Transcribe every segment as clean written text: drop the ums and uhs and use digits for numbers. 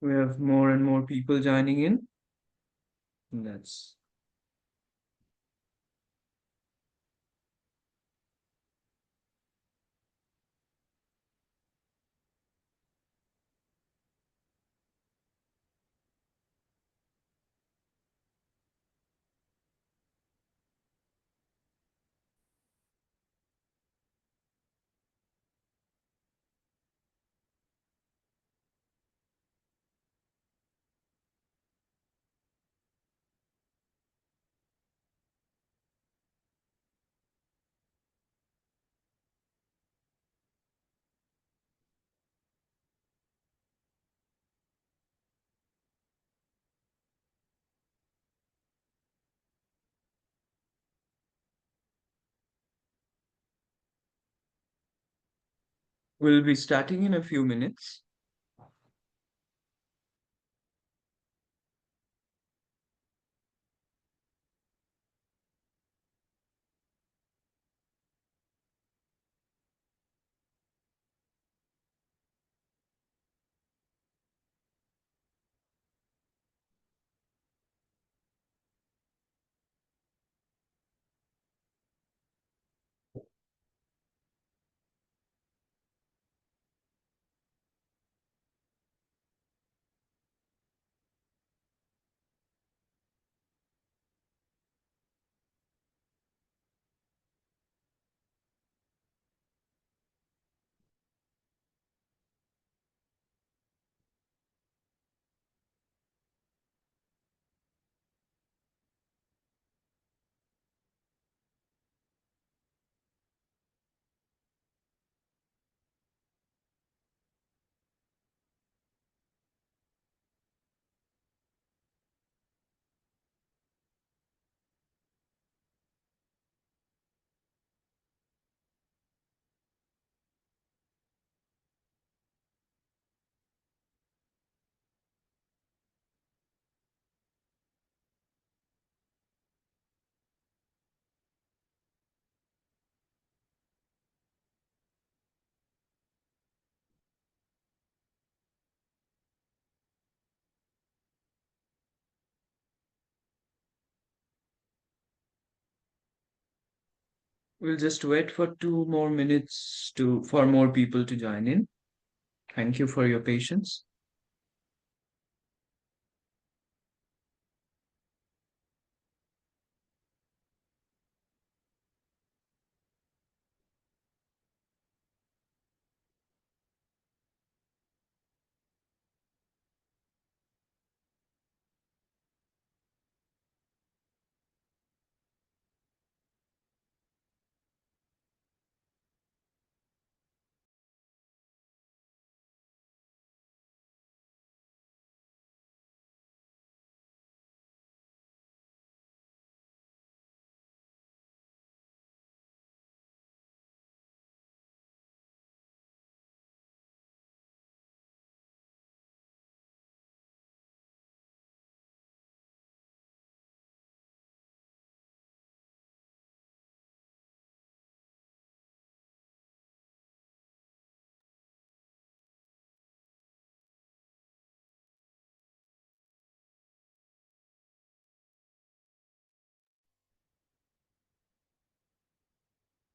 We have more and more people joining in. That's We'll be starting in a few minutes. We'll just wait for 2 more minutes for more people to join in. Thank you for your patience.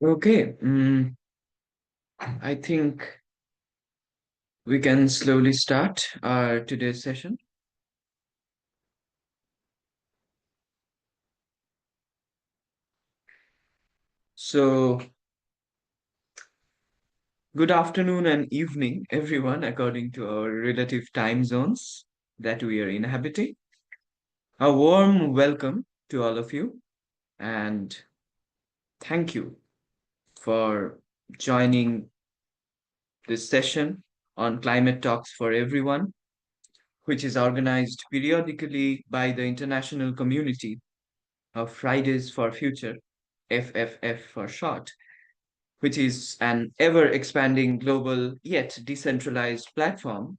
Okay, I think we can slowly start our today's session. So, good afternoon and evening, everyone, according to our relative time zones that we are inhabiting. A warm welcome to all of you, and thank you for joining this session on Climate Talks for Everyone, which is organized periodically by the international community of Fridays for Future, FFF for short, which is an ever expanding global yet decentralized platform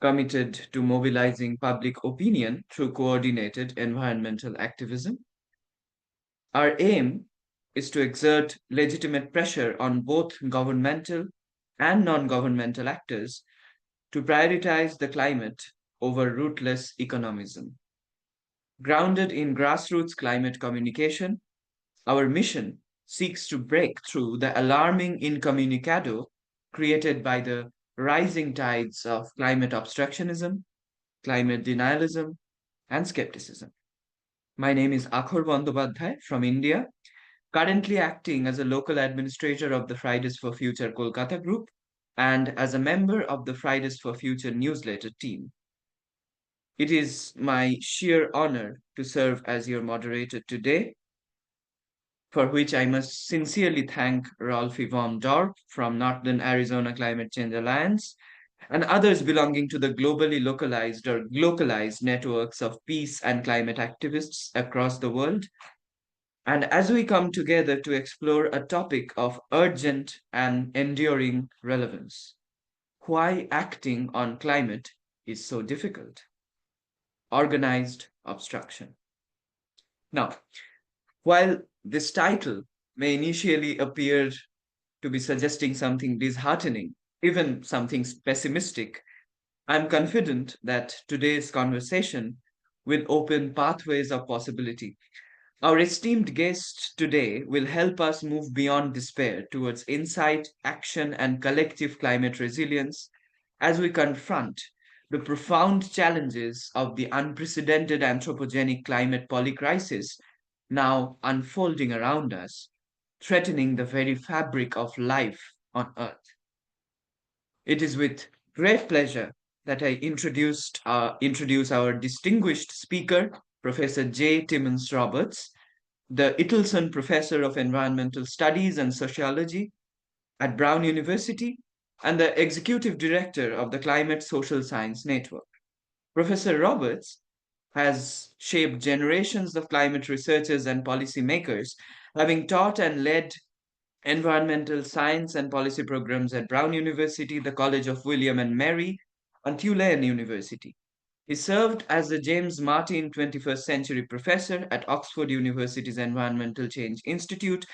committed to mobilizing public opinion through coordinated environmental activism. Our aim is to exert legitimate pressure on both governmental and non governmental actors to prioritize the climate over rootless economism. Grounded in grassroots climate communication, our mission seeks to break through the alarming incommunicado created by the rising tides of climate obstructionism, climate denialism, and skepticism. My name is Akhor Bandyopadhyay from India, currently acting as a local administrator of the Fridays for Future Kolkata group and as a member of the Fridays for Future newsletter team. It is my sheer honor to serve as your moderator today, for which I must sincerely thank Rolf Yvonne Dorp from Northern Arizona Climate Change Alliance and others belonging to the globally localized or glocalized networks of peace and climate activists across the world. And as we come together to explore a topic of urgent and enduring relevance, why acting on climate is so difficult. Organized obstruction. Now, while this title may initially appear to be suggesting something disheartening, even something pessimistic, I'm confident that today's conversation will open pathways of possibility. Our esteemed guest today will help us move beyond despair towards insight, action, and collective climate resilience as we confront the profound challenges of the unprecedented anthropogenic climate polycrisis now unfolding around us, threatening the very fabric of life on Earth. It is with great pleasure that I introduce our distinguished speaker, Professor J. Timmons Roberts, the Ittleson Professor of Environmental Studies and Sociology at Brown University and the Executive Director of the Climate Social Science Network. Professor Roberts has shaped generations of climate researchers and policymakers, having taught and led environmental science and policy programs at Brown University, the College of William and Mary, and Tulane University. He served as the James Martin 21st Century Professor at Oxford University's Environmental Change Institute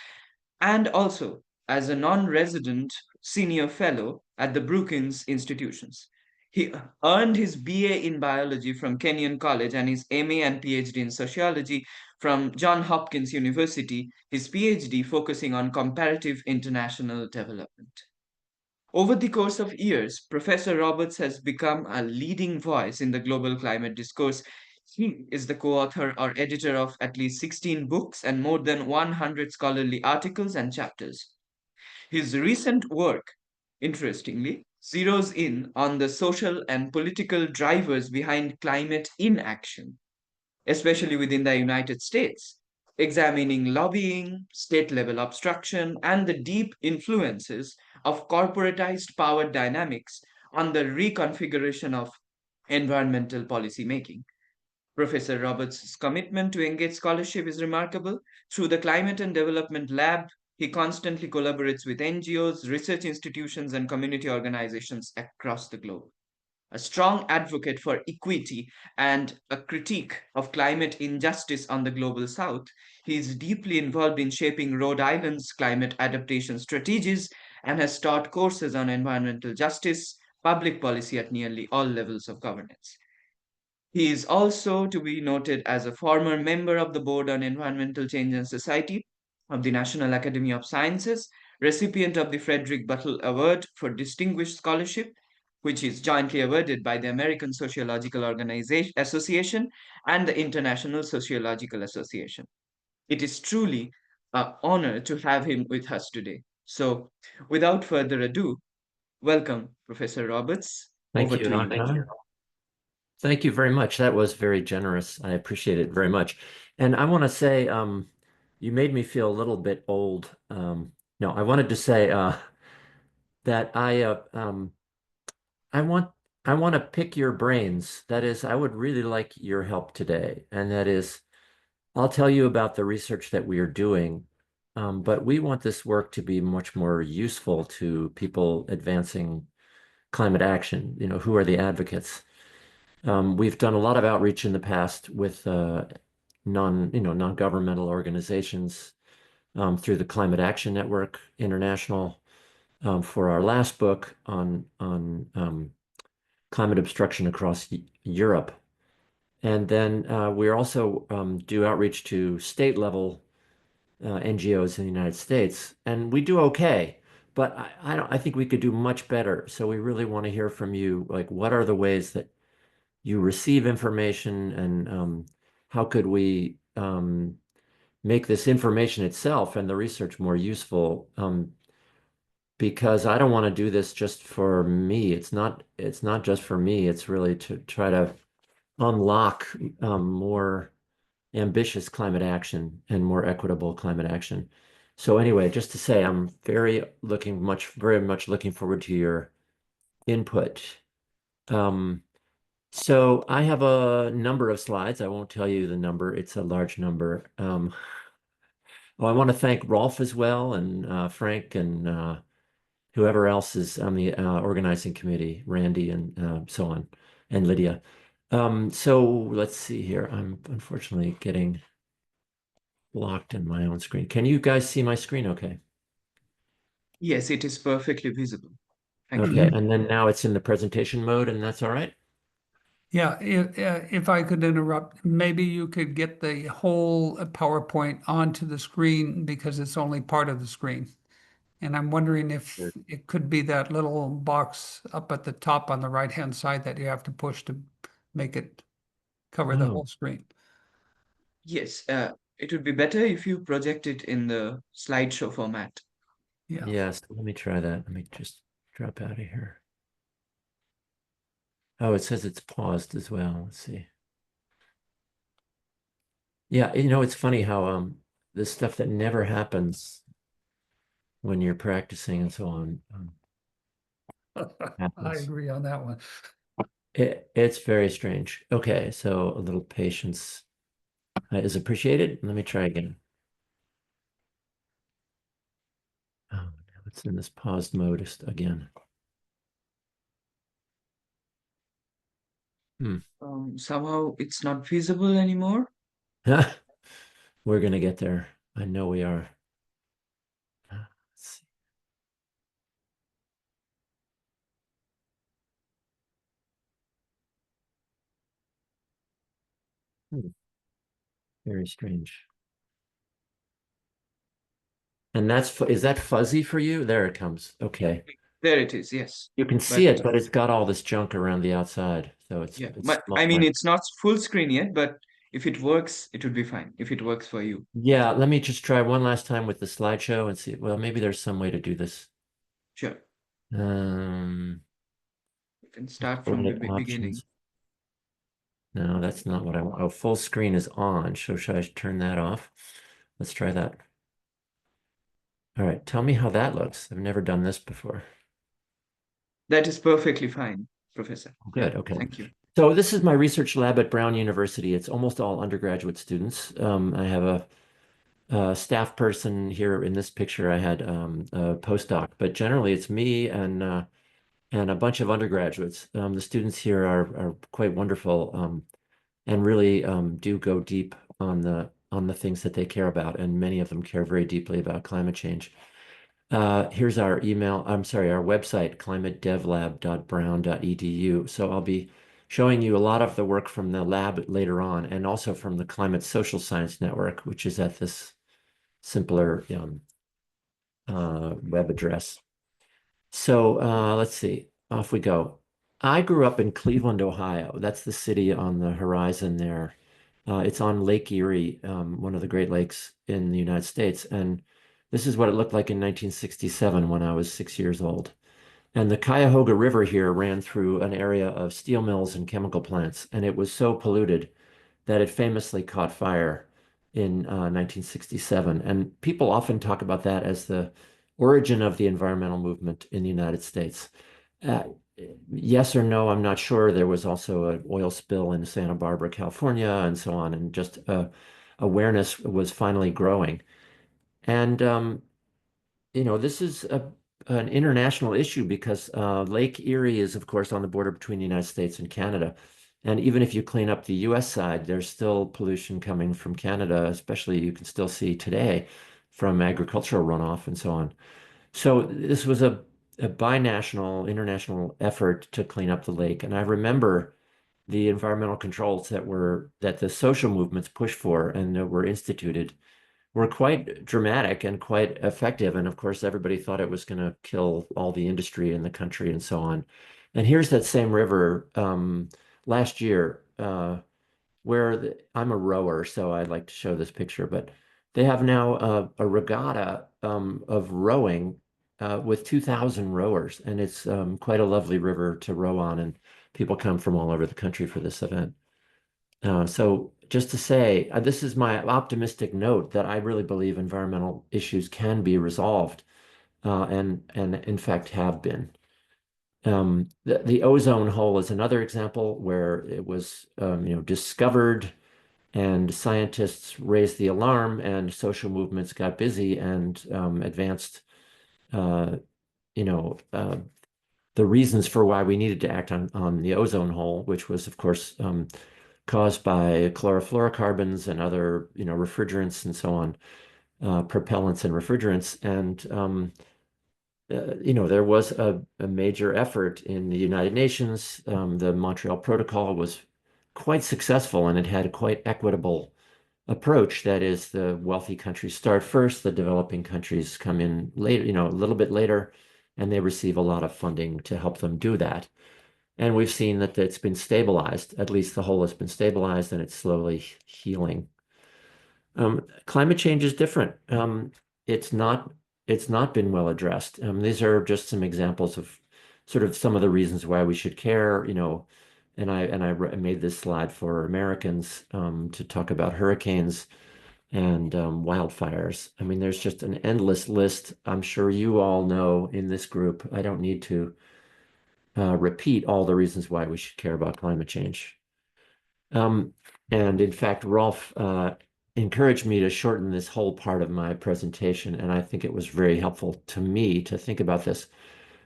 and also as a non resident senior fellow at the Brookings institutions. He earned his BA in biology from Kenyon College and his MA and PhD in sociology from Johns Hopkins University, his PhD focusing on comparative international development. Over the course of years, Professor Roberts has become a leading voice in the global climate discourse. He is the co author or editor of at least 16 books and more than 100 scholarly articles and chapters. His recent work, interestingly, zeroes in on the social and political drivers behind climate inaction, especially within the United States, examining lobbying, state level obstruction, and the deep influences of corporatized power dynamics on the reconfiguration of environmental policy making. Professor Roberts' commitment to engage scholarship is remarkable. Through the Climate and Development Lab, he constantly collaborates with NGOs, research institutions, and community organizations across the globe. A strong advocate for equity and a critique of climate injustice on the global south, he is deeply involved in shaping Rhode Island's climate adaptation strategies and has taught courses on environmental justice, public policy at nearly all levels of governance. He is also to be noted as a former member of the Board on Environmental Change and Society of the National Academy of Sciences, recipient of the Frederick Buttle Award for Distinguished Scholarship, which is jointly awarded by the American Sociological Organization Association and the International Sociological Association. It is truly an honor to have him with us today. So, without further ado, welcome, Professor Roberts. Thank Over you, to you. Akhenaten. Thank you very much. That was very generous. I appreciate it very much. And I want to say, you made me feel a little bit old. No, I wanted to say that I want I want to pick your brains. That is, I would really like your help today. And that is, I'll tell you about the research that we are doing, but we want this work to be much more useful to people advancing climate action. You know, who are the advocates? We've done a lot of outreach in the past with non-governmental organizations through the Climate Action Network International for our last book on climate obstruction across Europe. And then we also do outreach to state level NGOs in the United States, and we do okay. But I think we could do much better. So we really want to hear from you. Like, what are the ways that you receive information, and how could we make this information itself and the research more useful? Because I don't want to do this just for me. It's not just for me. It's really to try to unlock more ambitious climate action and more equitable climate action. So anyway, just to say, I'm very much looking forward to your input. So I have a number of slides. I won't tell you the number. It's a large number. Well, I want to thank Rolf as well, and Frank, and whoever else is on the organizing committee, Randy, and so on, and Lydia. So let's see here. I'm unfortunately getting blocked in my own screen. Can you guys see my screen okay? Yes, it is perfectly visible. Thank you. Okay, and then now it's in the presentation mode, and that's all right? Yeah, if I could interrupt, maybe you could get the whole PowerPoint onto the screen because it's only part of the screen. And I'm wondering if Sure. it could be that little box up at the top on the right-hand side that you have to push to make it cover the Oh, whole screen. Yes, it would be better if you project it in the slideshow format. Yeah. yes. Let me try that. Let me just drop out of here. Oh, it says it's paused as well. Let's see. Yeah, it's funny how this stuff that never happens when you're practicing and so on I happens. agree on that one. It's very strange. Okay, so a little patience is appreciated. Let me try again. Oh, now it's in this paused mode again. Somehow it's not visible anymore. We're gonna get there. I know we are. Let's see. Hmm. Very strange. And is that fuzzy for you? There it comes. Okay. There it is, yes. You can But see it, but it's got all this junk around the outside. So yeah, it's I mean, small. it's not full screen yet, but if it works, it would be fine. If it works for you. Yeah, let me just try one last time with the slideshow and see. Well, maybe there's some way to do this. Sure. Um, You can start from the Format beginning. options. No, that's not what I want. Oh, full screen is on. So should I turn that off? Let's try that. All right, tell me how that looks. I've never done this before. That is perfectly fine, Professor. Yeah, Good, okay. thank you. So this is my research lab at Brown University. It's almost all undergraduate students. I have a staff person here in this picture. I had a postdoc, but generally it's me and a bunch of undergraduates. The students here are quite wonderful and really do go deep on the things that they care about, and many of them care very deeply about climate change. Here's our email, I'm sorry, our website, climatedevlab.brown.edu. So I'll be showing you a lot of the work from the lab later on, and also from the Climate Social Science Network, which is at this simpler web address. So let's see, off we go. I grew up in Cleveland, Ohio. That's the city on the horizon there. It's on Lake Erie, one of the Great Lakes in the United States. And this is what it looked like in 1967 when I was 6 years old. And the Cuyahoga River here ran through an area of steel mills and chemical plants, and it was so polluted that it famously caught fire in 1967. And people often talk about that as the origin of the environmental movement in the United States. Uh, yes or no, I'm not sure. There was also an oil spill in Santa Barbara, California, and so on, and just awareness was finally growing. And this is an international issue because Lake Erie is, of course, on the border between the United States and Canada. And even if you clean up the US side, there's still pollution coming from Canada, especially you can still see today from agricultural runoff and so on. So this was a binational, international effort to clean up the lake. And I remember the environmental controls that the social movements pushed for and that were instituted were quite dramatic and quite effective. And of course, everybody thought it was going to kill all the industry in the country and so on. And here's that same river last year I'm a rower, so I'd like to show this picture, but they have now a regatta of rowing with 2,000 rowers, and it's quite a lovely river to row on, and people come from all over the country for this event. So just to say, this is my optimistic note that I really believe environmental issues can be resolved, and in fact have been. The ozone hole is another example where it was discovered and scientists raised the alarm and social movements got busy and advanced uh, you know the reasons for why we needed to act on the ozone hole, which was of course caused by chlorofluorocarbons and other refrigerants and so on, propellants and refrigerants. And there was a major effort in the United Nations. The Montreal Protocol was quite successful, and it had a quite equitable approach. That is, the wealthy countries start first, the developing countries come in later, a little bit later, and they receive a lot of funding to help them do that. And we've seen that it's been stabilized. At least the hole has been stabilized, and it's slowly healing. Climate change is different. It's not it's not been well addressed. These are just some examples of sort of some of the reasons why we should care, I made this slide for Americans to talk about hurricanes and wildfires. I mean, there's just an endless list. I'm sure you all know in this group. I don't need to repeat all the reasons why we should care about climate change. And in fact, Rolf encouraged me to shorten this whole part of my presentation, and I think it was very helpful to me to think about this.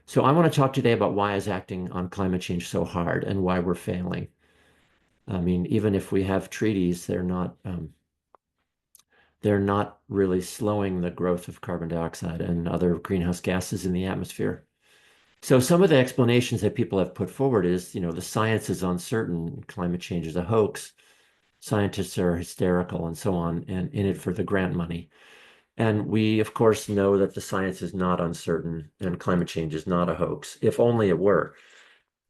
So I want to talk today about why is acting on climate change so hard and why we're failing. I mean, even if we have treaties, they're not really slowing the growth of carbon dioxide and other greenhouse gases in the atmosphere. So some of the explanations that people have put forward is, the science is uncertain, climate change is a hoax. scientists are hysterical and so on, and in it for the grant money. And we, of course, know that the science is not uncertain and climate change is not a hoax, if only it were.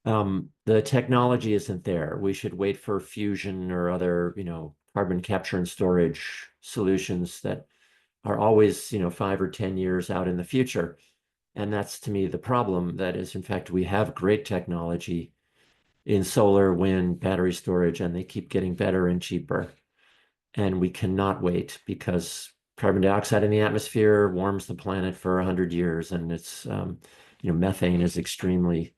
The technology isn't there. We should wait for fusion or other, carbon capture and storage solutions that are always, 5 or 10 years out in the future. And that's, to me, the problem. That is, in fact, we have great technology in solar, wind, battery storage, and they keep getting better and cheaper. And we cannot wait because carbon dioxide in the atmosphere warms the planet for 100 years. And it's, methane is extremely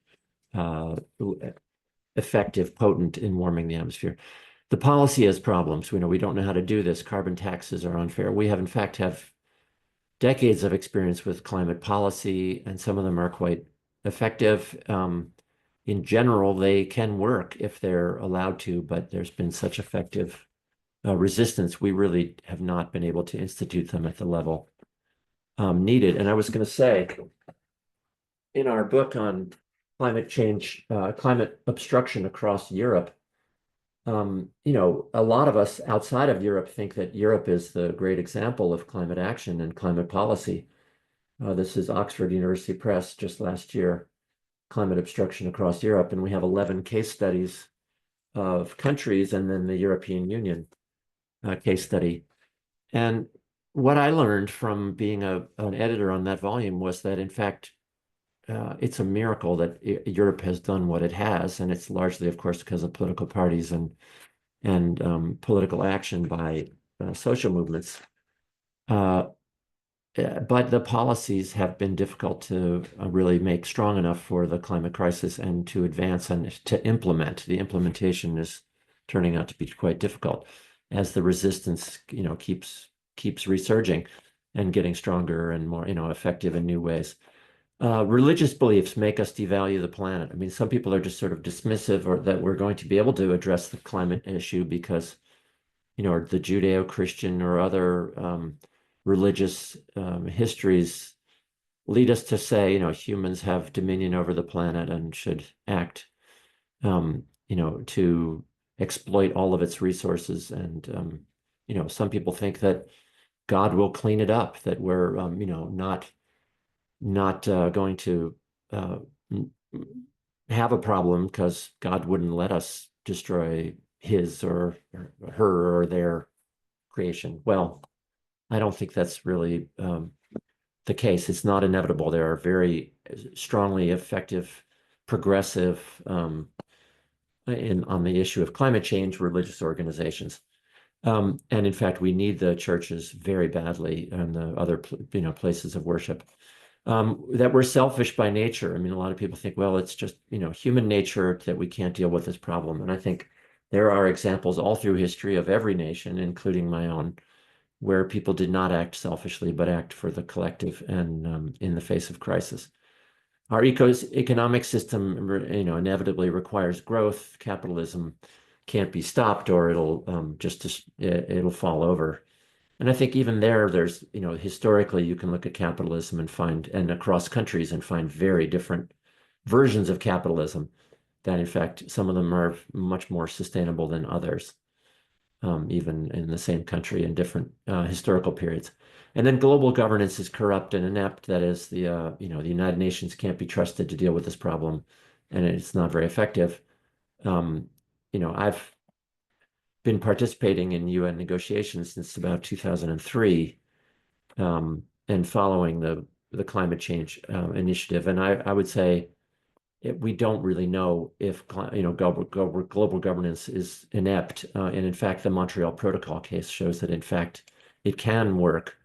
effective, potent in warming the atmosphere. The policy has problems. We don't know how to do this. Carbon taxes are unfair. We have, in fact, have decades of experience with climate policy, and some of them are quite effective. In general, they can work if they're allowed to, but there's been such effective resistance. We really have not been able to institute them at the level needed. And I was going to say, in our book on climate change, climate obstruction across Europe, a lot of us outside of Europe think that Europe is the great example of climate action and climate policy. This is Oxford University Press just last year, Climate Obstruction Across Europe, and we have 11 case studies of countries and then the European Union case study. And what I learned from being an editor on that volume was that, in fact, it's a miracle that Europe has done what it has, and it's largely, of course, because of political parties and political action by social movements. But the policies have been difficult to really make strong enough for the climate crisis and to advance and to implement. The implementation is turning out to be quite difficult as the resistance, keeps resurging and getting stronger and more, effective in new ways. Religious beliefs make us devalue the planet. I mean, some people are just sort of dismissive or that we're going to be able to address the climate issue because, the Judeo-Christian or other religious histories lead us to say, humans have dominion over the planet and should act, to exploit all of its resources. And, some people think that God will clean it up, that we're, not going to have a problem because God wouldn't let us destroy his or her or their creation. Well, I don't think that's really the case. It's not inevitable. There are very strongly effective, progressive, on the issue of climate change, religious organizations. And in fact, we need the churches very badly and the other, places of worship. That we're selfish by nature. I mean, a lot of people think, well, it's just, human nature that we can't deal with this problem. And I think there are examples all through history of every nation, including my own, where people did not act selfishly, but act for the collective and in the face of crisis. Our economic system, inevitably requires growth. Capitalism can't be stopped, or it'll it'll fall over. And I think even there's, historically, you can look at capitalism and across countries and find very different versions of capitalism that, in fact, some of them are much more sustainable than others, even in the same country in different historical periods. And then global governance is corrupt and inept. That is, the United Nations can't be trusted to deal with this problem, and it's not very effective. I've been participating in UN negotiations since about 2003, and following the climate change initiative. And I would say we don't really know if global governance is inept. And in fact, the Montreal Protocol case shows that in fact it can work.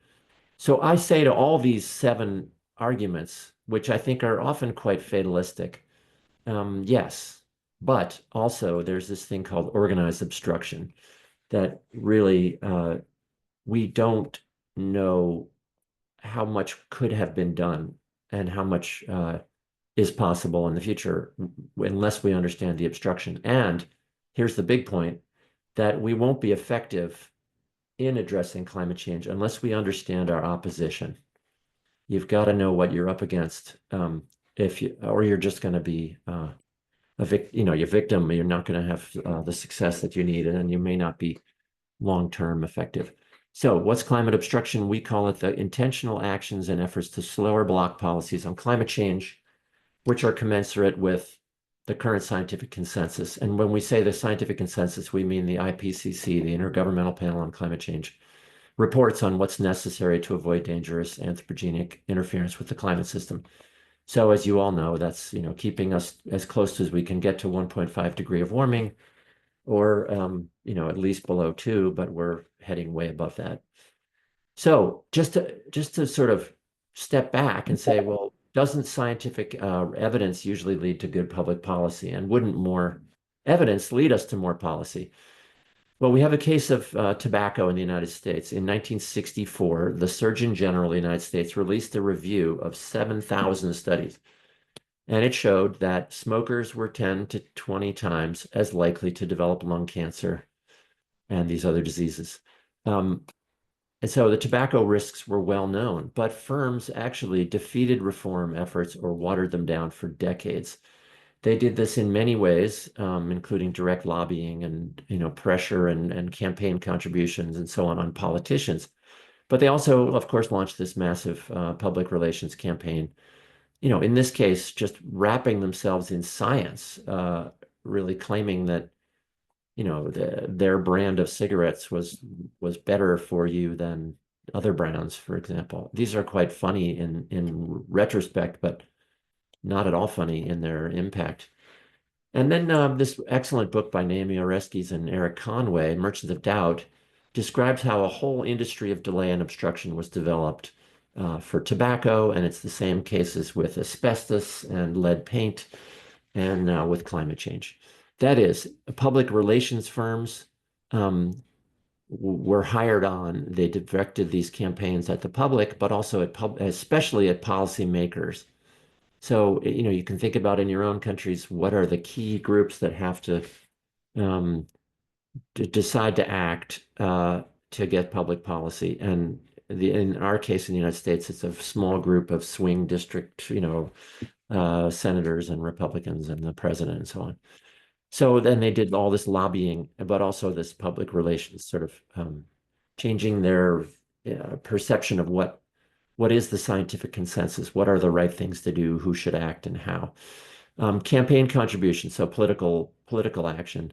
So I say to all these 7 arguments, which I think are often quite fatalistic, yes, but also there's this thing called organized obstruction that really we don't know how much could have been done and how much is possible in the future unless we understand the obstruction. And here's the big point, that we won't be effective in addressing climate change unless we understand our opposition. You've got to know what you're up against, or you're just going to be your victim, you're not going to have the success that you need, and you may not be long-term effective. So what's climate obstruction? We call it the intentional actions and efforts to slow or block policies on climate change, which are commensurate with the current scientific consensus. And when we say the scientific consensus, we mean the IPCC, the Intergovernmental Panel on Climate Change, reports on what's necessary to avoid dangerous anthropogenic interference with the climate system. So as you all know, that's keeping us as close as we can get to 1.5 degree of warming, or at least below 2, but we're heading way above that. So just to sort of step back and say, well, doesn't scientific evidence usually lead to good public policy? And wouldn't more evidence lead us to more policy? Well, we have a case of tobacco in the United States. In 1964, the Surgeon General of the United States released a review of 7,000 studies. And it showed that smokers were 10 to 20 times as likely to develop lung cancer and these other diseases. And so the tobacco risks were well known, but firms actually defeated reform efforts or watered them down for decades. They did this in many ways, including direct lobbying and pressure and campaign contributions and so on politicians. But they also, of course, launched this massive public relations campaign. In this case, just wrapping themselves in science, really claiming that their brand of cigarettes was better for you than other brands, for example. These are quite funny in retrospect, but not at all funny in their impact. And then this excellent book by Naomi Oreskes and Eric Conway, Merchants of Doubt, describes how a whole industry of delay and obstruction was developed for tobacco, and it's the same cases with asbestos and lead paint and with climate change. That is, public relations firms were hired on. They directed these campaigns at the public, but also especially at policymakers. So, you can think about in your own countries, what are the key groups that have to decide to act to get public policy? And in our case in the United States, it's a small group of swing district, senators and Republicans and the president and so on. So then they did all this lobbying, but also this public relations, sort of changing their perception of what is the scientific consensus, what are the right things to do, who should act, and how. Campaign contributions, so political action.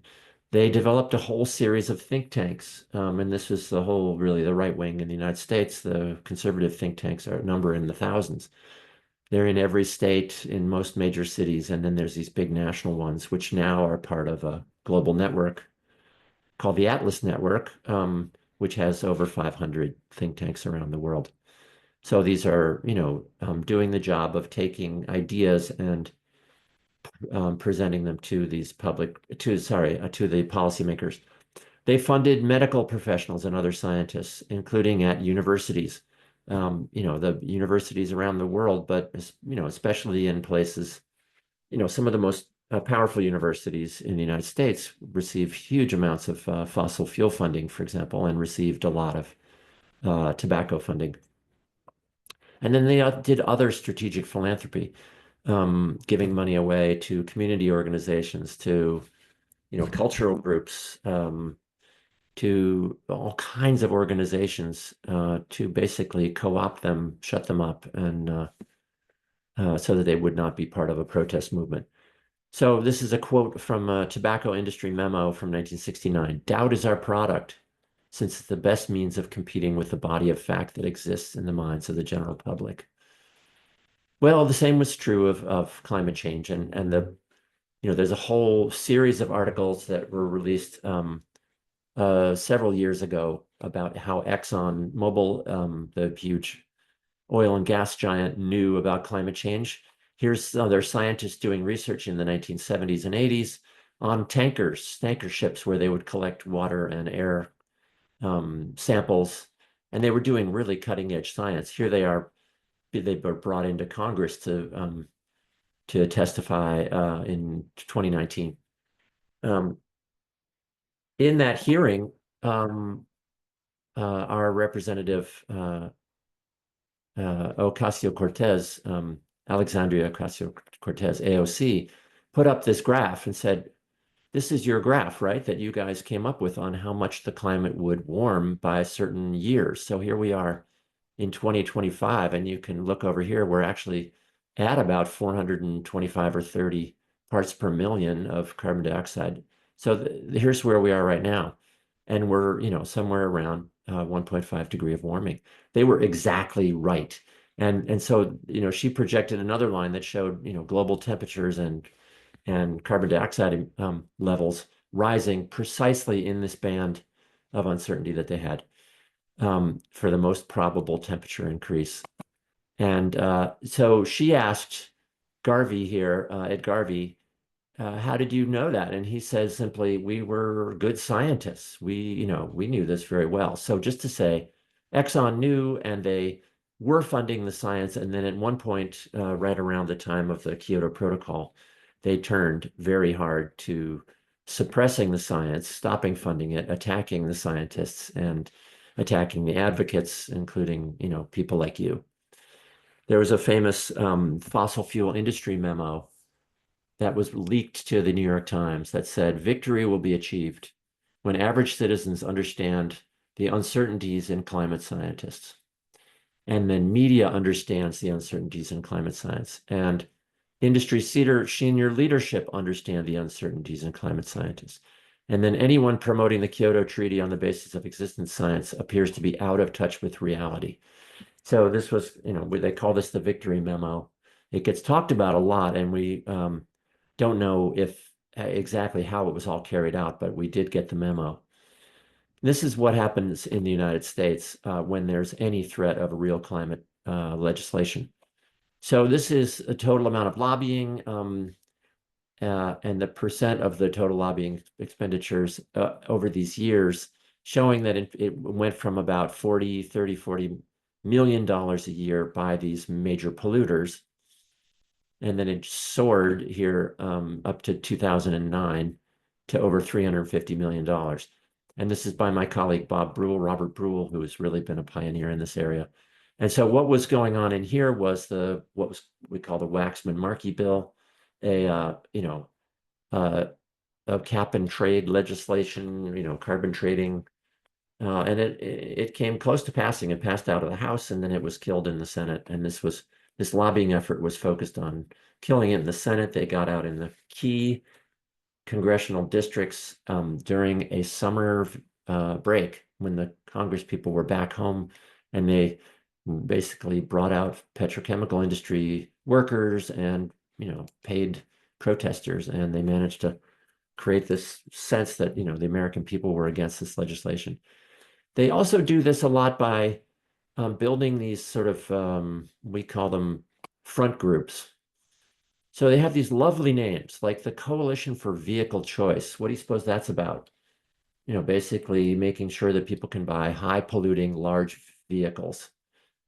They developed a whole series of think tanks, and this was really the right wing in the United States. The conservative think tanks are a number in the thousands. They're in every state, in most major cities, and then there's these big national ones, which now are part of a global network called the Atlas Network, which has over 500 think tanks around the world. So these are, doing the job of taking ideas and presenting them to these to the policymakers. They funded medical professionals and other scientists, including at universities. The universities around the world, but especially in places, some of the most powerful universities in the United States receive huge amounts of fossil fuel funding, for example, and received a lot of tobacco funding. And then they did other strategic philanthropy, giving money away to community organizations, to cultural groups, to all kinds of organizations to basically co-opt them, shut them up, and so that they would not be part of a protest movement. So this is a quote from a tobacco industry memo from 1969. "Doubt is our product, since it's the best means of competing with the body of fact that exists in the minds of the general public." Well, the same was true of climate change, and there's a whole series of articles that were released several years ago about how ExxonMobil, the huge oil and gas giant, knew about climate change. Here's other scientists doing research in the 1970s and 80s on tanker ships, where they would collect water and air samples, and they were doing really cutting edge science. Here they are, they were brought into Congress to testify in 2019. In that hearing, our representative Ocasio-Cortez, Alexandria Ocasio-Cortez, AOC, put up this graph and said, this is your graph, right, that you guys came up with on how much the climate would warm by certain years. So here we are in 2025, and you can look over here, we're actually at about 425 or 30 parts per million of carbon dioxide. So here's where we are right now. And we're, somewhere around 1.5 degree of warming. They were exactly right. And so, she projected another line that showed, global temperatures and carbon dioxide levels rising precisely in this band of uncertainty that they had for the most probable temperature increase. And so she asked Garvey here, Ed Garvey, how did you know that? And he says simply, we were good scientists. We knew this very well. So just to say, Exxon knew, and they were funding the science. And then at one point, right around the time of the Kyoto Protocol, they turned very hard to suppressing the science, stopping funding it, attacking the scientists, and attacking the advocates, including, people like you. There was a famous fossil fuel industry memo that was leaked to the New York Times that said, victory will be achieved when average citizens understand the uncertainties in climate scientists. And then media understands the uncertainties in climate science. And industry senior leadership understand the uncertainties in climate scientists. And then anyone promoting the Kyoto Treaty on the basis of existence science appears to be out of touch with reality. So this was, they call this the victory memo. It gets talked about a lot, and we don't know if exactly how it was all carried out, but we did get the memo. This is what happens in the United States when there's any threat of a real climate legislation. So this is a total amount of lobbying and the percent of the total lobbying expenditures over these years, showing that it went from about $40 million a year by these major polluters. And then it soared here up to 2009 to over $350 million. And this is by my colleague, Robert Brule, who has really been a pioneer in this area. And so what was going on in here was what we call the Waxman-Markey bill, a cap and trade legislation, carbon trading. And it came close to passing. It passed out of the House, and then it was killed in the Senate. And this lobbying effort was focused on killing it in the Senate. They got out in the key congressional districts during a summer break when the Congress people were back home, and they basically brought out petrochemical industry workers and paid protesters, and they managed to create this sense that the American people were against this legislation. They also do this a lot by building these sort of, we call them front groups. So they have these lovely names, like the Coalition for Vehicle Choice. What do you suppose that's about? Basically making sure that people can buy high polluting, large vehicles.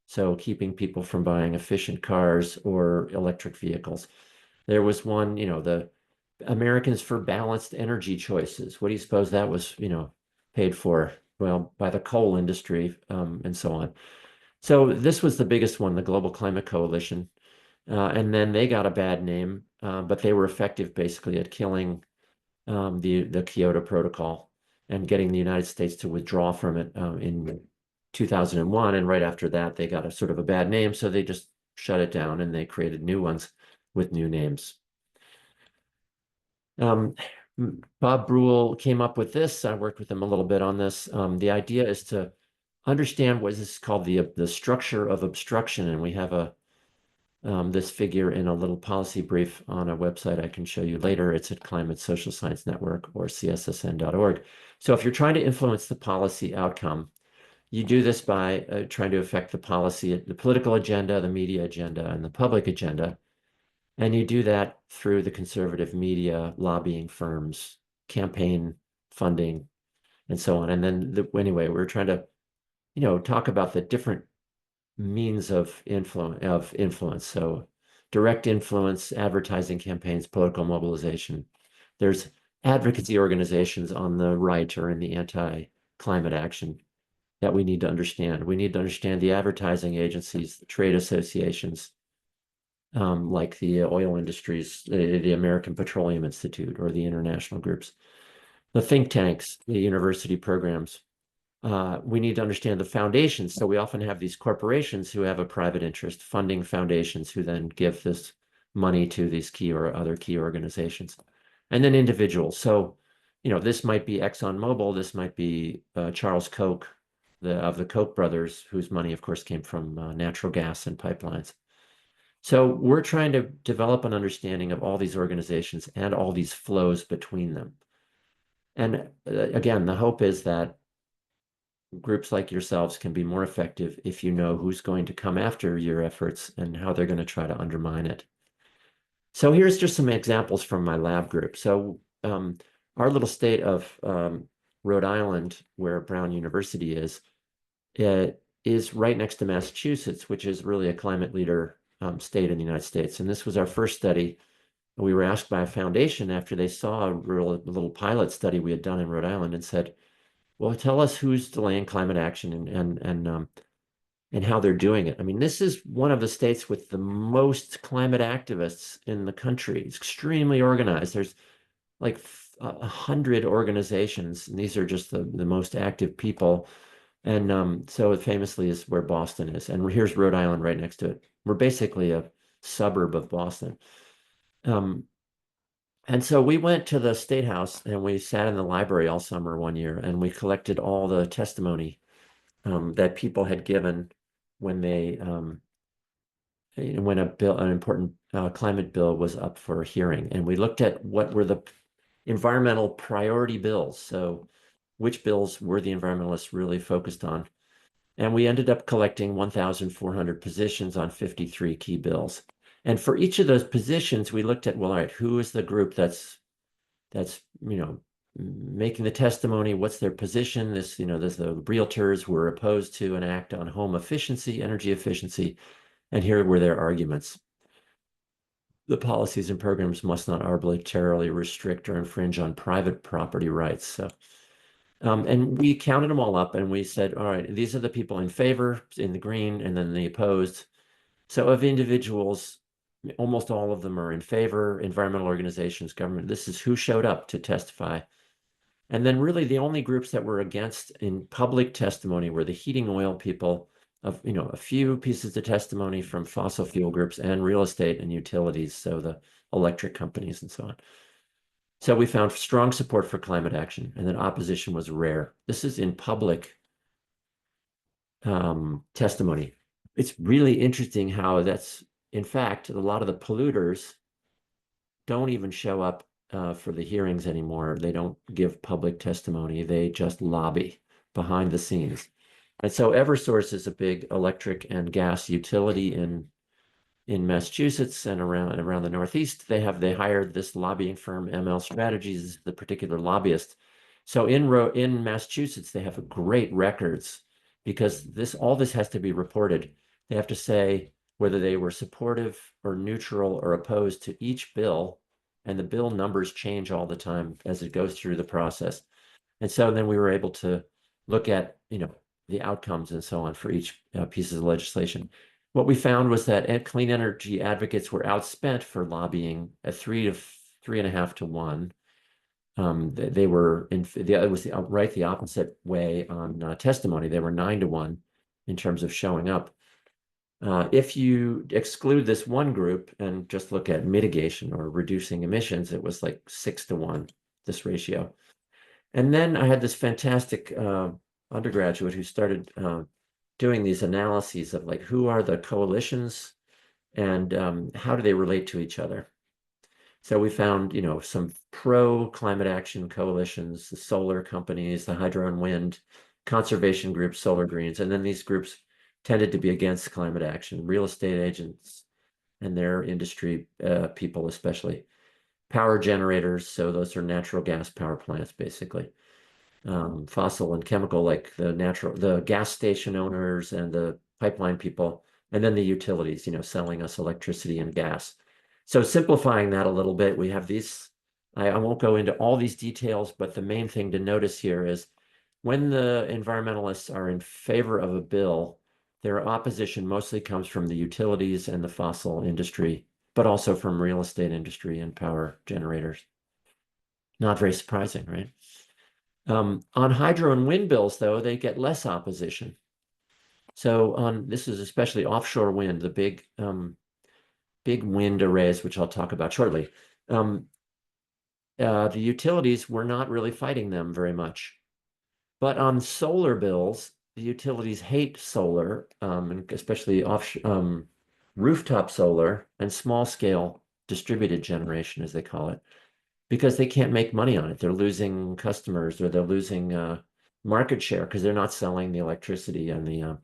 So keeping people from buying efficient cars or electric vehicles. There was one, the Americans for Balanced Energy Choices. What do you suppose that was, paid for? Well, by the coal industry and so on. So this was the biggest one, the Global Climate Coalition. And then they got a bad name, but they were effective basically at killing the Kyoto Protocol and getting the United States to withdraw from it in 2001. And right after that, they got a sort of a bad name. So they just shut it down, and they created new ones with new names. Bob Brule came up with this. I worked with him a little bit on this. The idea is to understand what is called the structure of obstruction. And we have this figure in a little policy brief on a website I can show you later. It's at Climate Social Science Network, or cssn.org. So if you're trying to influence the policy outcome, you do this by trying to affect the policy, the political agenda, the media agenda, and the public agenda. And you do that through the conservative media, lobbying firms, campaign funding, and so on. And then anyway, we're trying to, talk about the different means of influence. So direct influence, advertising campaigns, political mobilization. There's advocacy organizations on the right or in the anti-climate action that we need to understand. We need to understand the advertising agencies, the trade associations, like the oil industries, the American Petroleum Institute, or the international groups, the think tanks, the university programs. We need to understand the foundations. So we often have these corporations who have a private interest funding foundations who then give this money to these key or other key organizations. And then individuals. So, this might be ExxonMobil, this might be Charles Koch, of the Koch brothers, whose money, of course, came from natural gas and pipelines. So we're trying to develop an understanding of all these organizations and all these flows between them. And again, the hope is that groups like yourselves can be more effective if you know who's going to come after your efforts and how they're going to try to undermine it. So here's just some examples from my lab group. So our little state of Rhode Island, where Brown University is right next to Massachusetts, which is really a climate leader state in the United States. And this was our first study. We were asked by a foundation after they saw a little pilot study we had done in Rhode Island and said, well, tell us who's delaying climate action and how they're doing it. I mean, this is one of the states with the most climate activists in the country. It's extremely organized. There's like 100 organizations, and these are just the most active people. And so it famously is where Boston is. And here's Rhode Island right next to it. We're basically a suburb of Boston. And so we went to the State House and we sat in the library all summer one year and we collected all the testimony that people had given when when an important climate bill was up for hearing. And we looked at what were the environmental priority bills. So which bills were the environmentalists really focused on? And we ended up collecting 1,400 positions on 53 key bills. And for each of those positions, we looked at, well, all right, who is the group that's making the testimony? What's their position? There's the realtors were opposed to an act on home efficiency, energy efficiency, and here were their arguments. The policies and programs must not arbitrarily restrict or infringe on private property rights. So, and we counted them all up and we said, all right, these are the people in favor in the green and then the opposed. So of individuals, almost all of them are in favor, environmental organizations, government. This is who showed up to testify. And then really the only groups that were against in public testimony were the heating oil people, of a few pieces of testimony from fossil fuel groups and real estate and utilities, so the electric companies and so on. So we found strong support for climate action, and then opposition was rare. This is in public testimony. It's really interesting how that's, in fact, a lot of the polluters don't even show up for the hearings anymore. They don't give public testimony. They just lobby behind the scenes. And so Eversource is a big electric and gas utility in Massachusetts and around the Northeast. They hired this lobbying firm, ML Strategies, the particular lobbyist. So in Massachusetts, they have great records because all this has to be reported. They have to say whether they were supportive or neutral or opposed to each bill, and the bill numbers change all the time as it goes through the process. And so then we were able to look at, the outcomes and so on for each piece of legislation. What we found was that clean energy advocates were outspent for lobbying at 3.5 to 1. They were it was the opposite way on testimony. They were 9 to 1 in terms of showing up. If you exclude this one group and just look at mitigation or reducing emissions, it was like 6 to 1, this ratio. And then I had this fantastic undergraduate who started doing these analyses of like, who are the coalitions and how do they relate to each other? So we found, some pro-climate action coalitions, the solar companies, the hydro and wind, conservation groups, solar greens, and then these groups tended to be against climate action, real estate agents and their industry people especially. Power generators, so those are natural gas power plants, basically. Fossil and chemical, like the gas station owners and the pipeline people, and then the utilities, selling us electricity and gas. So simplifying that a little bit, we have these, I won't go into all these details, but the main thing to notice here is when the environmentalists are in favor of a bill, Their opposition mostly comes from the utilities and the fossil industry, but also from real estate industry and power generators. Not very surprising, right? On hydro and wind bills, though, they get less opposition. So this is especially offshore wind, the big wind arrays, which I'll talk about shortly. The utilities were not really fighting them very much. But on solar bills, the utilities hate solar, and especially rooftop solar and small scale distributed generation, as they call it, because they can't make money on it. They're losing customers, or they're losing market share because they're not selling the electricity and the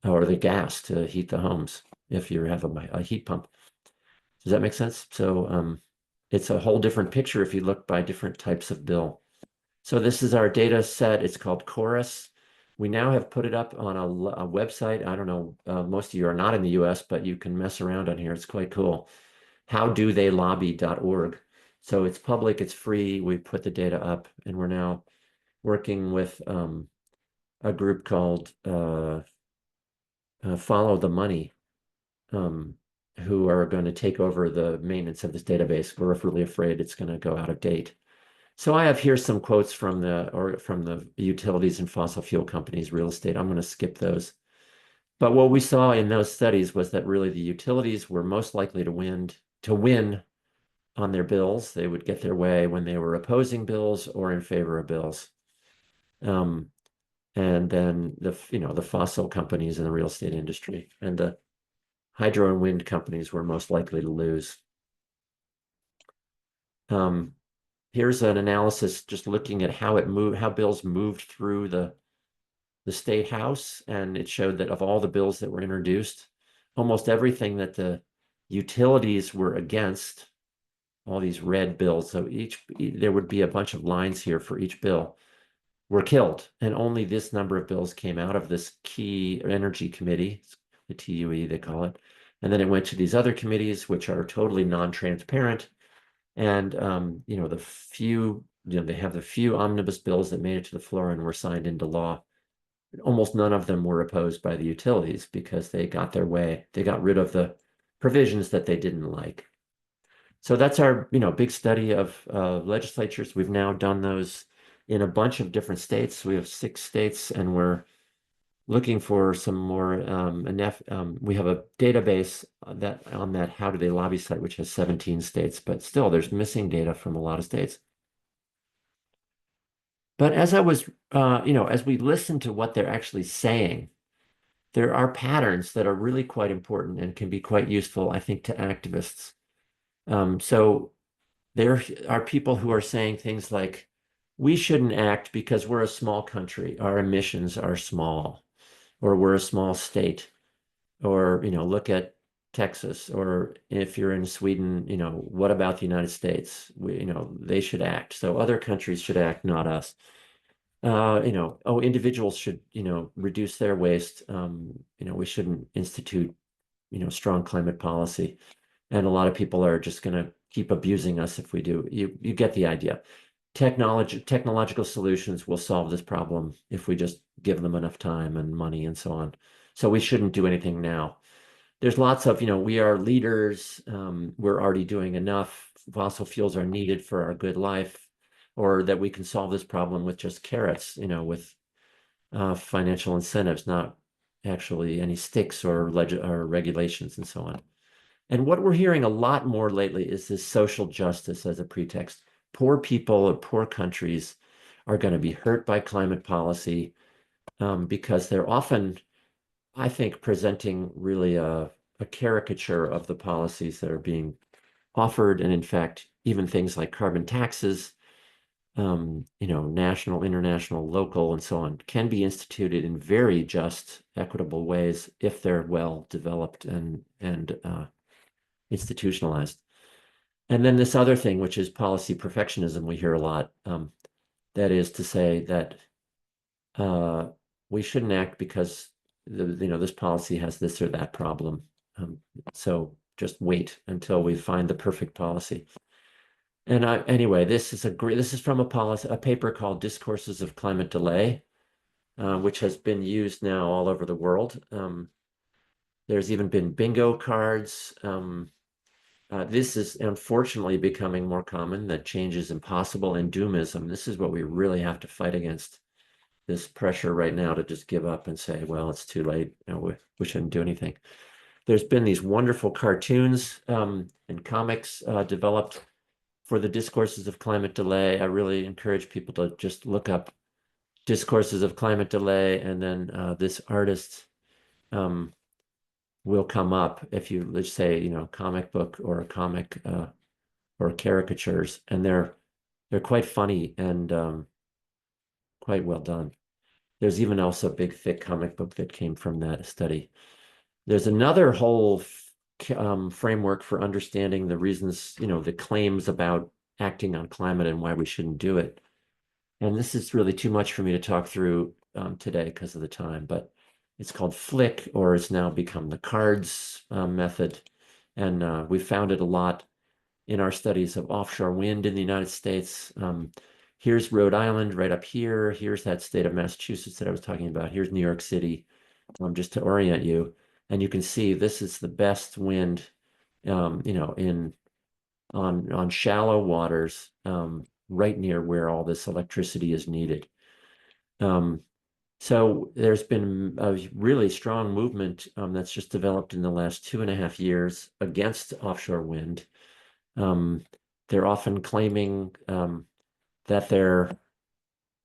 or the gas to heat the homes if you have a heat pump. Does that make sense? So it's a whole different picture if you look by different types of bill. So this is our data set. It's called Chorus. We now have put it up on a website. I don't know, most of you are not in the US, but you can mess around on here. It's quite cool. howdotheylobby.org. So it's public, it's free. We put the data up, and we're now working with a group called Follow the Money, who are going to take over the maintenance of this database. We're really afraid it's going to go out of date. So I have here some quotes from the utilities and fossil fuel companies, real estate. I'm going to skip those. But what we saw in those studies was that really the utilities were most likely to win on their bills. They would get their way when they were opposing bills or in favor of bills. And then the fossil companies and the real estate industry and the hydro and wind companies were most likely to lose. Here's an analysis just looking at how bills moved through the state house, and it showed that of all the bills that were introduced, almost everything that the utilities were against, all these red bills, so there would be a bunch of lines here for each bill, were killed, and only this number of bills came out of this key energy committee, the TUE they call it, and then it went to these other committees which are totally non-transparent. And they have the few omnibus bills that made it to the floor and were signed into law. Almost none of them were opposed by the utilities because they got their way. They got rid of the provisions that they didn't like. So that's our big study of legislatures. We've now done those in a bunch of different states. We have 6 states, and we're looking for some more. We have a database on that How Do They Lobby site, which has 17 states, but still there's missing data from a lot of states. But as I was, as we listen to what they're actually saying, there are patterns that are really quite important and can be quite useful, I think, to activists. So there are people who are saying things like, we shouldn't act because we're a small country, our emissions are small, or we're a small state, or look at Texas, or if you're in Sweden, what about the United States? They should act, so other countries should act, not us. Individuals should reduce their waste. We shouldn't institute strong climate policy, and a lot of people are just going to keep abusing us if we do. You get the idea. Technological solutions will solve this problem if we just give them enough time and money and so on. So we shouldn't do anything now. There's lots of, we are leaders. We're already doing enough. Fossil fuels are needed for our good life, or that we can solve this problem with just carrots, with financial incentives, not actually any sticks or regulations and so on. And what we're hearing a lot more lately is this social justice as a pretext. Poor people or poor countries are going to be hurt by climate policy because they're often, I think, presenting really a caricature of the policies that are being offered. And in fact, even things like carbon taxes, national, international, local, and so on, can be instituted in very just, equitable ways if they're well developed and institutionalized. And then this other thing, which is policy perfectionism, we hear a lot. That is to say that we shouldn't act because this policy has this or that problem. So just wait until we find the perfect policy. And anyway, this is from a paper called Discourses of Climate Delay. which has been used now all over the world. There's even been bingo cards. This is unfortunately becoming more common, that change is impossible, and doomism. This is what we really have to fight against, this pressure right now to just give up and say, well, it's too late, we shouldn't do anything. There's been these wonderful cartoons and comics developed for the discourses of climate delay. I really encourage people to just look up discourses of climate delay, and then this artist will come up if you, let's say, comic book or a comic or caricatures, and they're quite funny and quite well done. There's even also a big, thick comic book that came from that study. There's another whole framework for understanding the reasons, the claims about acting on climate and why we shouldn't do it. And this is really too much for me to talk through today because of the time, but it's called FLIC, or it's now become the CARDS method. And we found it a lot in our studies of offshore wind in the United States. Here's Rhode Island right up here. Here's that state of Massachusetts that I was talking about. Here's New York City, just to orient you. And you can see this is the best wind, on shallow waters, right near where all this electricity is needed. So there's been a really strong movement that's just developed in the last 2.5 years against offshore wind. They're often claiming that they're,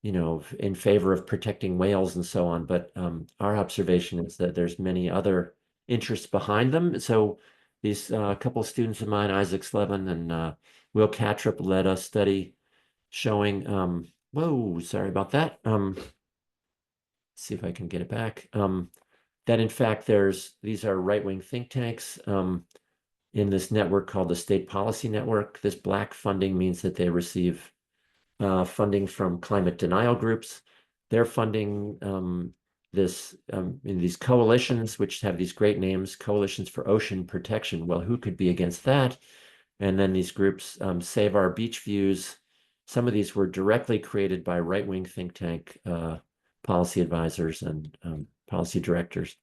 in favor of protecting whales and so on, but our observation is that there's many other interests behind them. So these couple of students of mine, Isaac Slevin and Will Catrip, led a study showing, whoa, sorry about that. See if I can get it back. That in fact, these are right-wing think tanks in this network called the State Policy Network. This black funding means that they receive funding from climate denial groups. They're funding in these coalitions, which have these great names, Coalitions for Ocean Protection. Well, who could be against that? And then these groups, Save Our Beach Views. Some of these were directly created by right-wing think tank policy advisors and policy directors.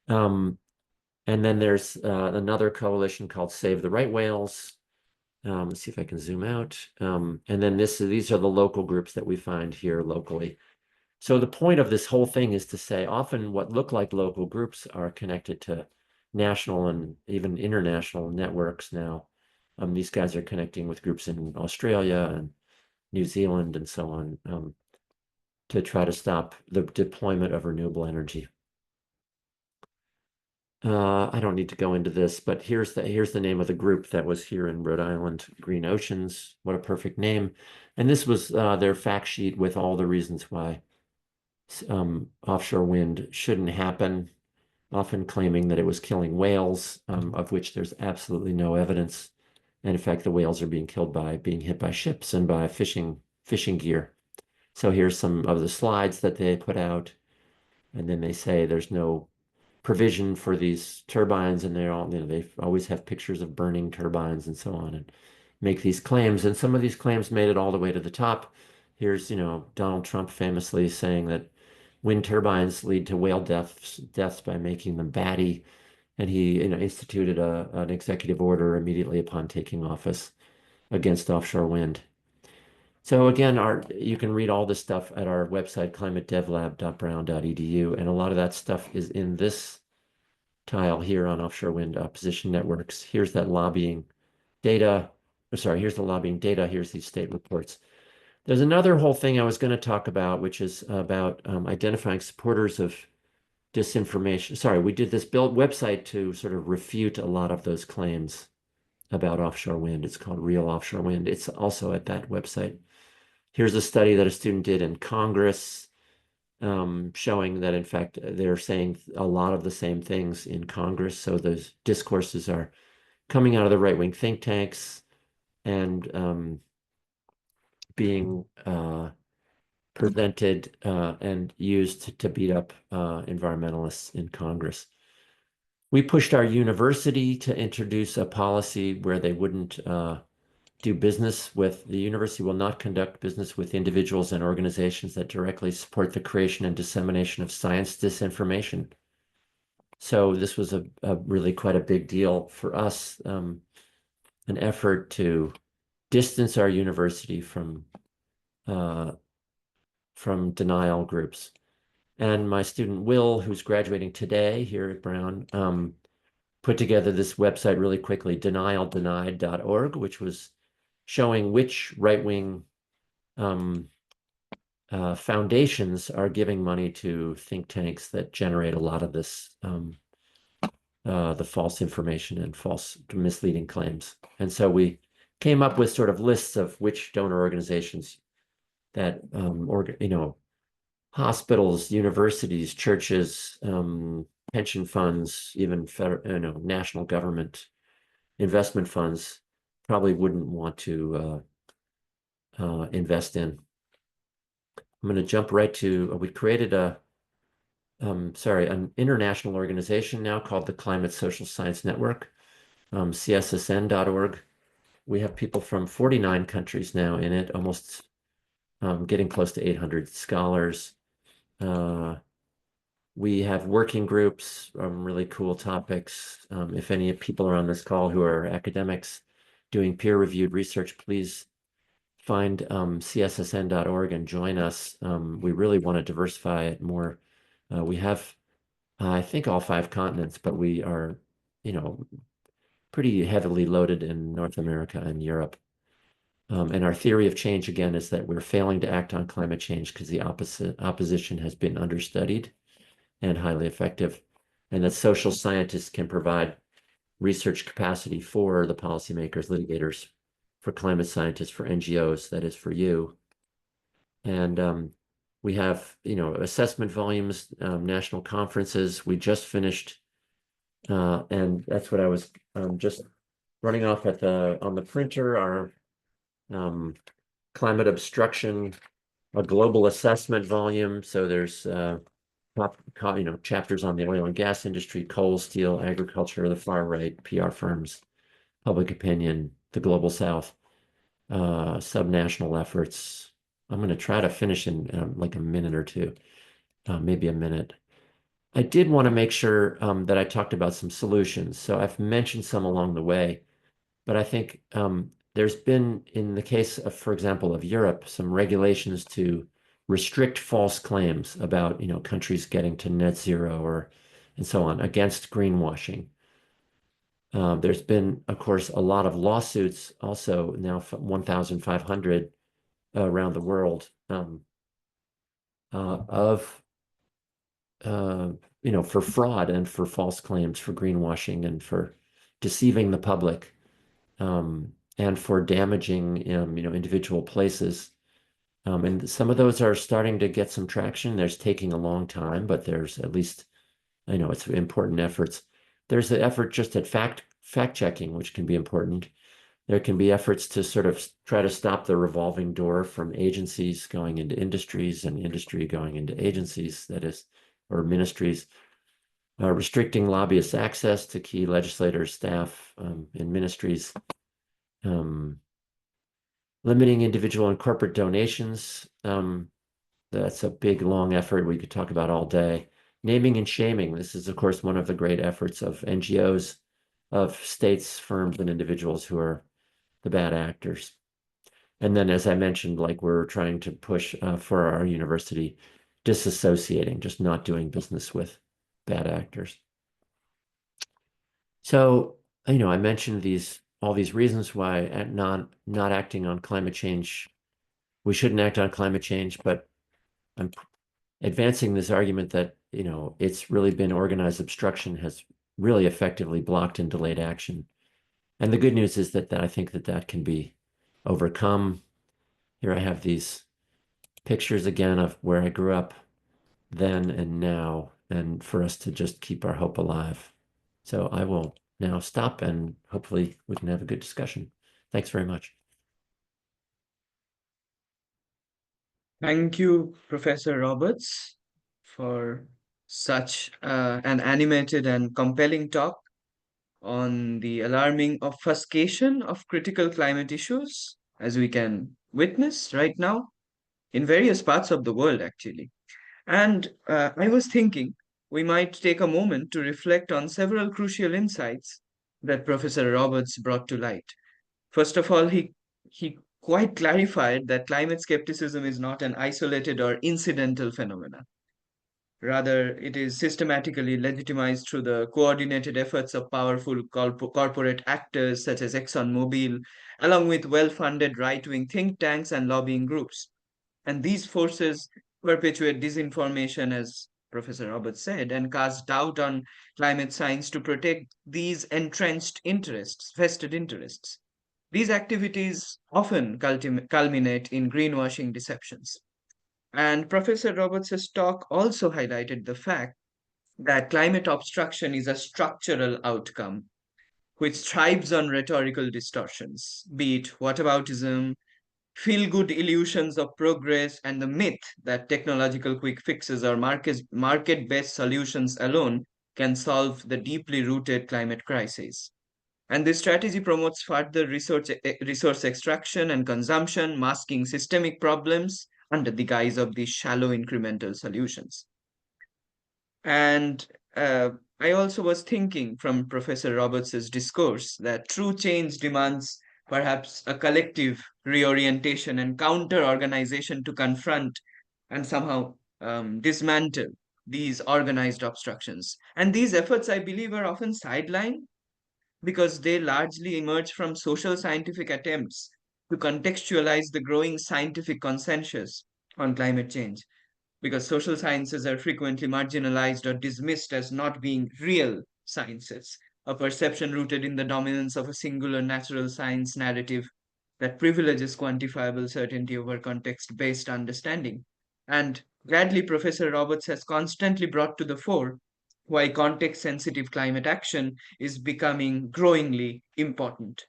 And then there's another coalition called Save the Right Whales. Let's see if I can zoom out. And then these are the local groups that we find here locally. So the point of this whole thing is to say often what look like local groups are connected to national and even international networks now. These guys are connecting with groups in Australia and New Zealand and so on to try to stop the deployment of renewable energy. I don't need to go into this, but here's the name of the group that was here in Rhode Island, Green Oceans. What a perfect name. And this was their fact sheet with all the reasons why offshore wind shouldn't happen, often claiming that it was killing whales, of which there's absolutely no evidence. And in fact, the whales are being killed by being hit by ships and by fishing gear. So here's some of the slides that they put out. And then they say there's no provision for these turbines, and they're all, they always have pictures of burning turbines and so on, and make these claims. And some of these claims made it all the way to the top. Here's, Donald Trump famously saying that wind turbines lead to whale deaths by making them batty. And he, instituted an executive order immediately upon taking office against offshore wind. So again, you can read all this stuff at our website, climatedevlab.brown.edu, and a lot of that stuff is in this tile here on offshore wind opposition networks. Here's that lobbying data. Here's the lobbying data. Here's these state reports. There's another whole thing I was going to talk about, which is about identifying supporters of disinformation. Sorry, we did this website to sort of refute a lot of those claims about offshore wind. It's called Real Offshore Wind. It's also at that website. Here's a study that a student did in Congress showing that, in fact, they're saying a lot of the same things in Congress. So those discourses are coming out of the right-wing think tanks and being presented and used to beat up environmentalists in Congress. We pushed our university to introduce a policy where they wouldn't do business with, the university will not conduct business with individuals and organizations that directly support the creation and dissemination of science disinformation. So this was a really quite a big deal for us, an effort to distance our university from denial groups. And my student Will, who's graduating today here at Brown, put together this website really quickly, denialdenied.org, which was showing which right-wing foundations are giving money to think tanks that generate a lot of this, the false information and false misleading claims. And so we came up with sort of lists of which donor organizations that, hospitals, universities, churches, pension funds, even national government investment funds probably wouldn't want to invest in. I'm going to jump right to, we created an international organization now called the Climate Social Science Network, cssn.org. We have people from 49 countries now in it, almost getting close to 800 scholars. We have working groups on really cool topics. If any people are on this call who are academics doing peer-reviewed research, please find cssn.org and join us. We really want to diversify it more. We have, I think, all 5 continents, but we are, pretty heavily loaded in North America and Europe. And our theory of change, again, is that we're failing to act on climate change because the opposition has been understudied and highly effective, and that social scientists can provide research capacity for the policymakers, litigators, for climate scientists, for NGOs, that is for you. And we have, assessment volumes, national conferences. We just finished, and that's what I was just running off on the printer, our climate obstruction, a global assessment volume. So there's chapters on the oil and gas industry, coal, steel, agriculture, the far right, PR firms, public opinion, the global south, subnational efforts. I'm going to try to finish in like a minute or two, maybe a minute. I did want to make sure that I talked about some solutions. So I've mentioned some along the way, but I think there's been, in the case of, for example, of Europe, some regulations to restrict false claims about, countries getting to net zero and so on, against greenwashing. There's been, of course, a lot of lawsuits also now, 1,500 around the world, for fraud and for false claims, for greenwashing and for deceiving the public, and for damaging, individual places. And some of those are starting to get some traction. There's taking a long time, but there's at least, it's important efforts. There's the effort just at fact checking, which can be important. There can be efforts to sort of try to stop the revolving door from agencies going into industries and industry going into agencies, that is, or ministries, restricting lobbyists' access to key legislators, staff in ministries, limiting individual and corporate donations. That's a big, long effort we could talk about all day. Naming and shaming. This is, of course, one of the great efforts of NGOs, of states, firms, and individuals who are the bad actors. And then, as I mentioned, like we're trying to push for our university, disassociating, just not doing business with bad actors. So, I mentioned all these reasons why not acting on climate change, we shouldn't act on climate change, but I'm advancing this argument that, it's really been organized obstruction has really effectively blocked and delayed action. And the good news is that I think that can be overcome. Here I have these pictures again of where I grew up then and now, and for us to just keep our hope alive. So I will now stop, and hopefully we can have a good discussion. Thanks very much. Thank you, Professor Roberts, for such an animated and compelling talk. on the alarming obfuscation of critical climate issues, as we can witness right now in various parts of the world, actually. And I was thinking we might take a moment to reflect on several crucial insights that Professor Roberts brought to light. First of all, he quite clarified that climate skepticism is not an isolated or incidental phenomenon. Rather, it is systematically legitimized through the coordinated efforts of powerful corporate actors such as ExxonMobil, along with well funded right wing think tanks and lobbying groups. And these forces perpetuate disinformation, as Professor Roberts said, and cast doubt on climate science to protect these entrenched interests, vested interests. These activities often culminate in greenwashing deceptions. And Professor Roberts' talk also highlighted the fact that climate obstruction is a structural outcome which thrives on rhetorical distortions, be it whataboutism, feel good illusions of progress, and the myth that technological quick fixes or market based solutions alone can solve the deeply rooted climate crisis. And this strategy promotes further resource extraction and consumption, masking systemic problems under the guise of these shallow incremental solutions. And I also was thinking from Professor Roberts's discourse that true change demands perhaps a collective reorientation and counter organization to confront and somehow dismantle these organized obstructions. And these efforts, I believe, are often sidelined because they largely emerge from social scientific attempts to contextualize the growing scientific consensus on climate change, because social sciences are frequently marginalized or dismissed as not being real sciences, a perception rooted in the dominance of a singular natural science narrative that privileges quantifiable certainty over context based understanding. And gladly, Professor Roberts has constantly brought to the fore why context sensitive climate action is becoming growingly important.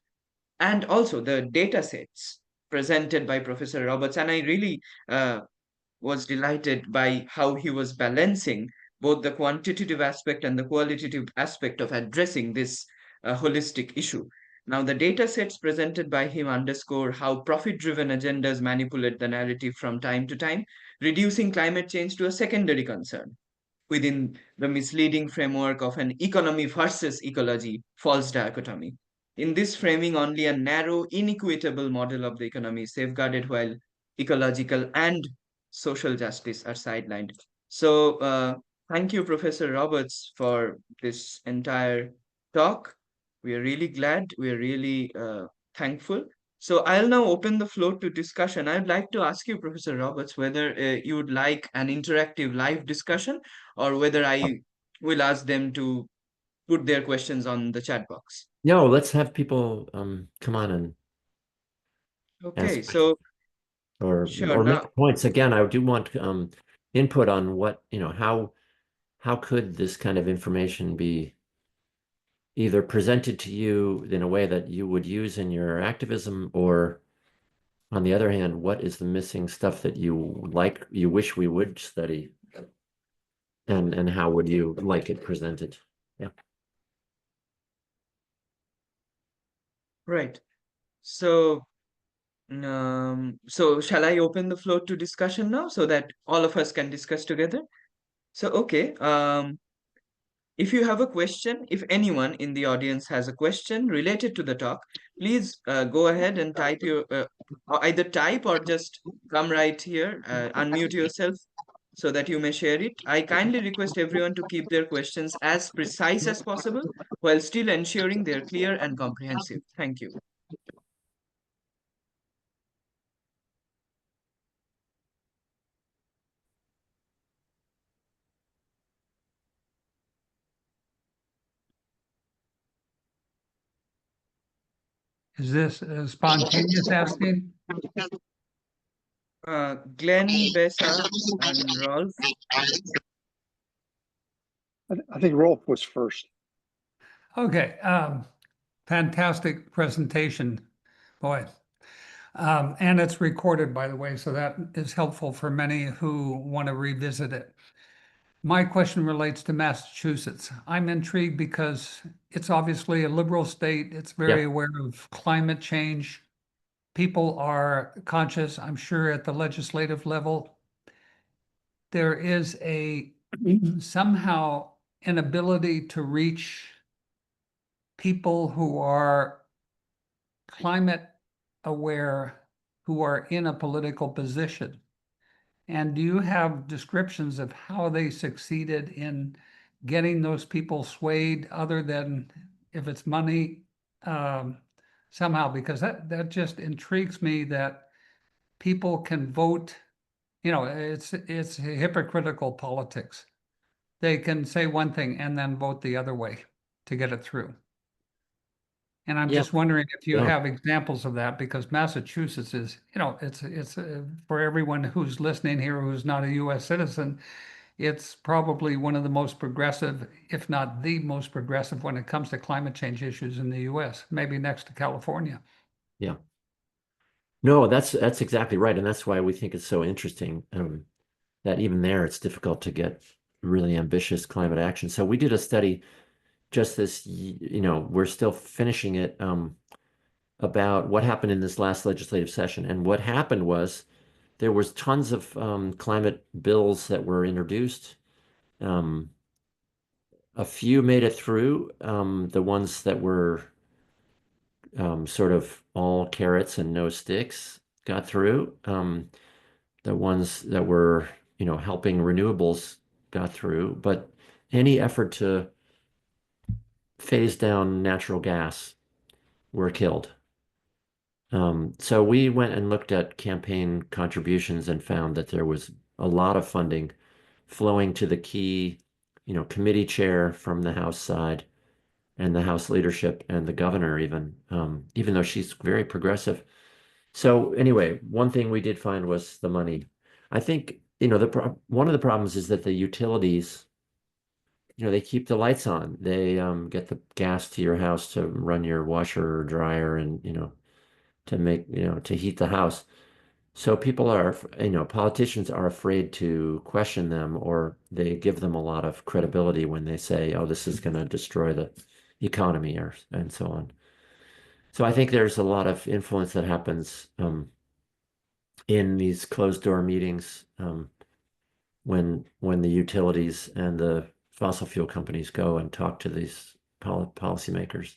And also the data sets presented by Professor Roberts. And I really was delighted by how he was balancing both the quantitative aspect and the qualitative aspect of addressing this holistic issue. Now, the data sets presented by him underscore how profit driven agendas manipulate the narrative from time to time, reducing climate change to a secondary concern within the misleading framework of an economy versus ecology false dichotomy. In this framing, only a narrow, inequitable model of the economy is safeguarded while ecological and social justice are sidelined. So, thank you, Professor Roberts, for this entire talk. We are really glad, we are really thankful. So, I'll now open the floor to discussion. I'd like to ask you, Professor Roberts, whether you would like an interactive live discussion or whether I will ask them to put their questions on the chat box. No, let's have people come on and Okay, ask so sure. or Now, make points. Again, I do want input on what, how could this kind of information be either presented to you in a way that you would use in your activism, or on the other hand, what is the missing stuff that you wish we would study, and how would you like it presented? Yeah. right. So, so shall I open the floor to discussion now so that all of us can discuss together? So, okay. If you have a question, if anyone in the audience has a question related to the talk, please go ahead and type or either type or just come right here, unmute yourself so that you may share it. I kindly request everyone to keep their questions as precise as possible while still ensuring they're clear and comprehensive. Thank you. Is this spontaneous asking? Glenn, Bessa, and Rolf. I think Rolf was first. Okay, fantastic presentation, boy. And it's recorded, by the way, so that is helpful for many who want to revisit it. My question relates to Massachusetts. I'm intrigued because it's obviously a liberal state. It's very Yeah. aware of climate change. People are conscious, I'm sure, at the legislative level. There is a somehow an ability to reach people who are climate aware, who are in a political position. And do you have descriptions of how they succeeded in getting those people swayed, other than if it's money, somehow? Because that just intrigues me that people can vote. You know, it's hypocritical politics. They can say one thing and then vote the other way to get it through. And I'm Yeah. just wondering if you Yeah. have examples of that, because Massachusetts is, it's for everyone who's listening here who's not a U.S. citizen, it's probably one of the most progressive, if not the most progressive, when it comes to climate change issues in the U.S., maybe next to California. Yeah. No, that's exactly right. And that's why we think it's so interesting, that even there it's difficult to get really ambitious climate action. So we did a study just this, we're still finishing it, about what happened in this last legislative session. And what happened was there was tons of climate bills that were introduced. A few made it through. The ones that were sort of all carrots and no sticks got through. The ones that were, helping renewables got through. But any effort to phase down natural gas were killed. So we went and looked at campaign contributions and found that there was a lot of funding flowing to the key, committee chair from the House side and the House leadership and the governor even though she's very progressive. So anyway, one thing we did find was the money. I think, one of the problems is that the utilities, they keep the lights on. They get the gas to your house to run your washer or dryer and, to make, to heat the house. So politicians are afraid to question them, or they give them a lot of credibility when they say, oh, this is going to destroy the economy and so on. So I think there's a lot of influence that happens in these closed door meetings when the utilities and the fossil fuel companies go and talk to these policymakers.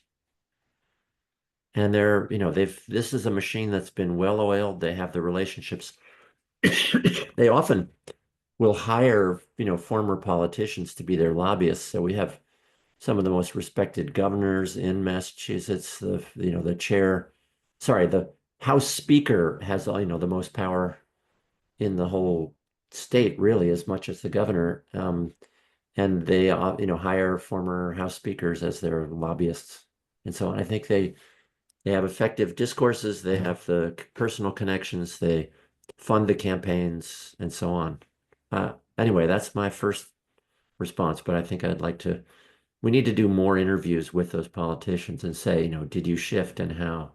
And this is a machine that's been well oiled. They have the relationships. They often will hire, former politicians to be their lobbyists. So we have some of the most respected governors in Massachusetts. The House Speaker has, the most power in the whole state, really, as much as the governor. And they, hire former House speakers as their lobbyists. And so I think they have effective discourses, they have the personal connections, they fund the campaigns, and so on. Anyway, that's my first response, but I think we need to do more interviews with those politicians and say, did you shift and how?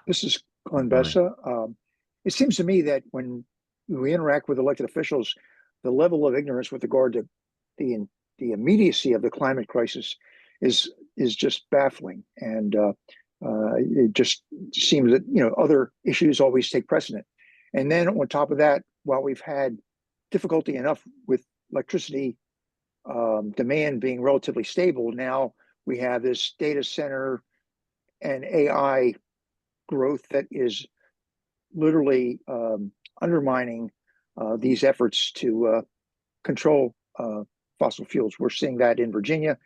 This is Glenn Right. Bessa. It seems to me that when we interact with elected officials, the level of ignorance with regard to the immediacy of the climate crisis is just baffling, and it just seems that other issues always take precedent. And then on top of that, while we've had difficulty enough with electricity demand being relatively stable, now we have this data center and AI growth that is literally undermining these efforts to control fossil fuels. We're seeing that in Virginia.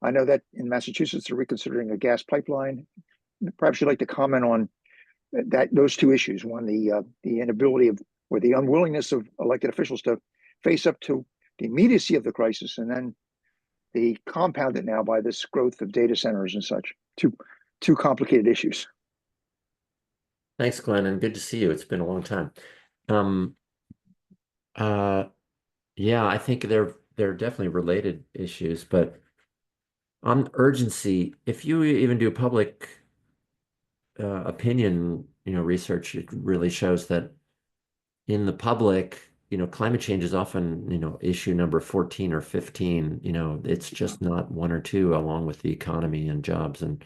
I know that in Massachusetts, they're reconsidering a gas pipeline. Perhaps you'd like to comment on those two issues: one, the inability of, or the unwillingness of elected officials to face up to the immediacy of the crisis, and then the compounded now by this growth of data centers and such. Two complicated issues. Thanks, Glenn, and good to see you. It's been a long time. Um, uh, yeah, I think they're definitely related issues, but on urgency, if you even do public opinion, research, it really shows that in the public, climate change is often, issue number 14 or 15. It's just not one or two, along with the economy and jobs and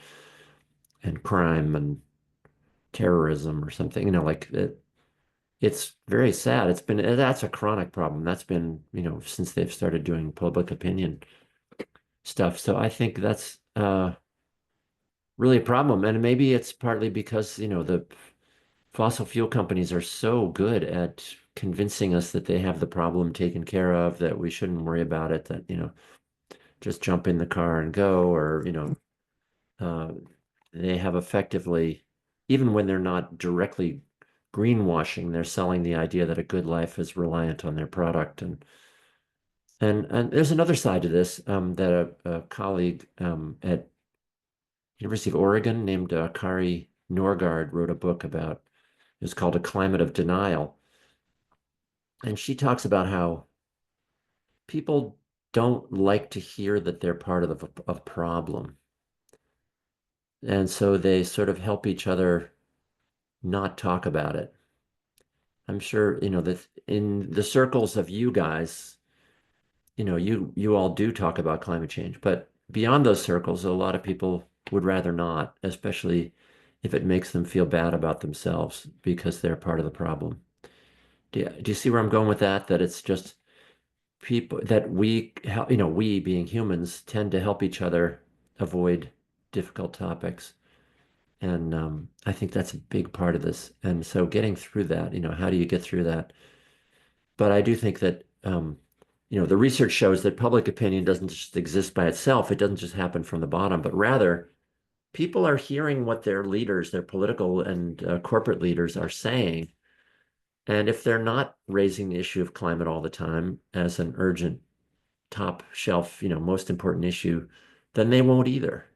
crime and terrorism or something. It's very sad. That's a chronic problem. That's been, since they've started doing public opinion stuff. So I think that's really a problem. And maybe it's partly because, the fossil fuel companies are so good at convincing us that they have the problem taken care of, that we shouldn't worry about it, that, just jump in the car and go, or, they have effectively, even when they're not directly greenwashing, they're selling the idea that a good life is reliant on their product. And there's another side to this, that a colleague at University of Oregon named Kari Norgard wrote a book about. It's called A Climate of Denial. And she talks about how people don't like to hear that they're part of a problem. And so they sort of help each other not talk about it. I'm sure, that in the circles of you guys, you all do talk about climate change, but beyond those circles, a lot of people would rather not, especially if it makes them feel bad about themselves because they're part of the problem. Do you see where I'm going with that? That it's just people that we being humans tend to help each other avoid difficult topics. And I think that's a big part of this. And so getting through that, how do you get through that? But I do think that, the research shows that public opinion doesn't just exist by itself. It doesn't just happen from the bottom, but rather people are hearing what their leaders, their political and corporate leaders are saying. And if they're not raising the issue of climate all the time as an urgent, top shelf, most important issue, then they won't either.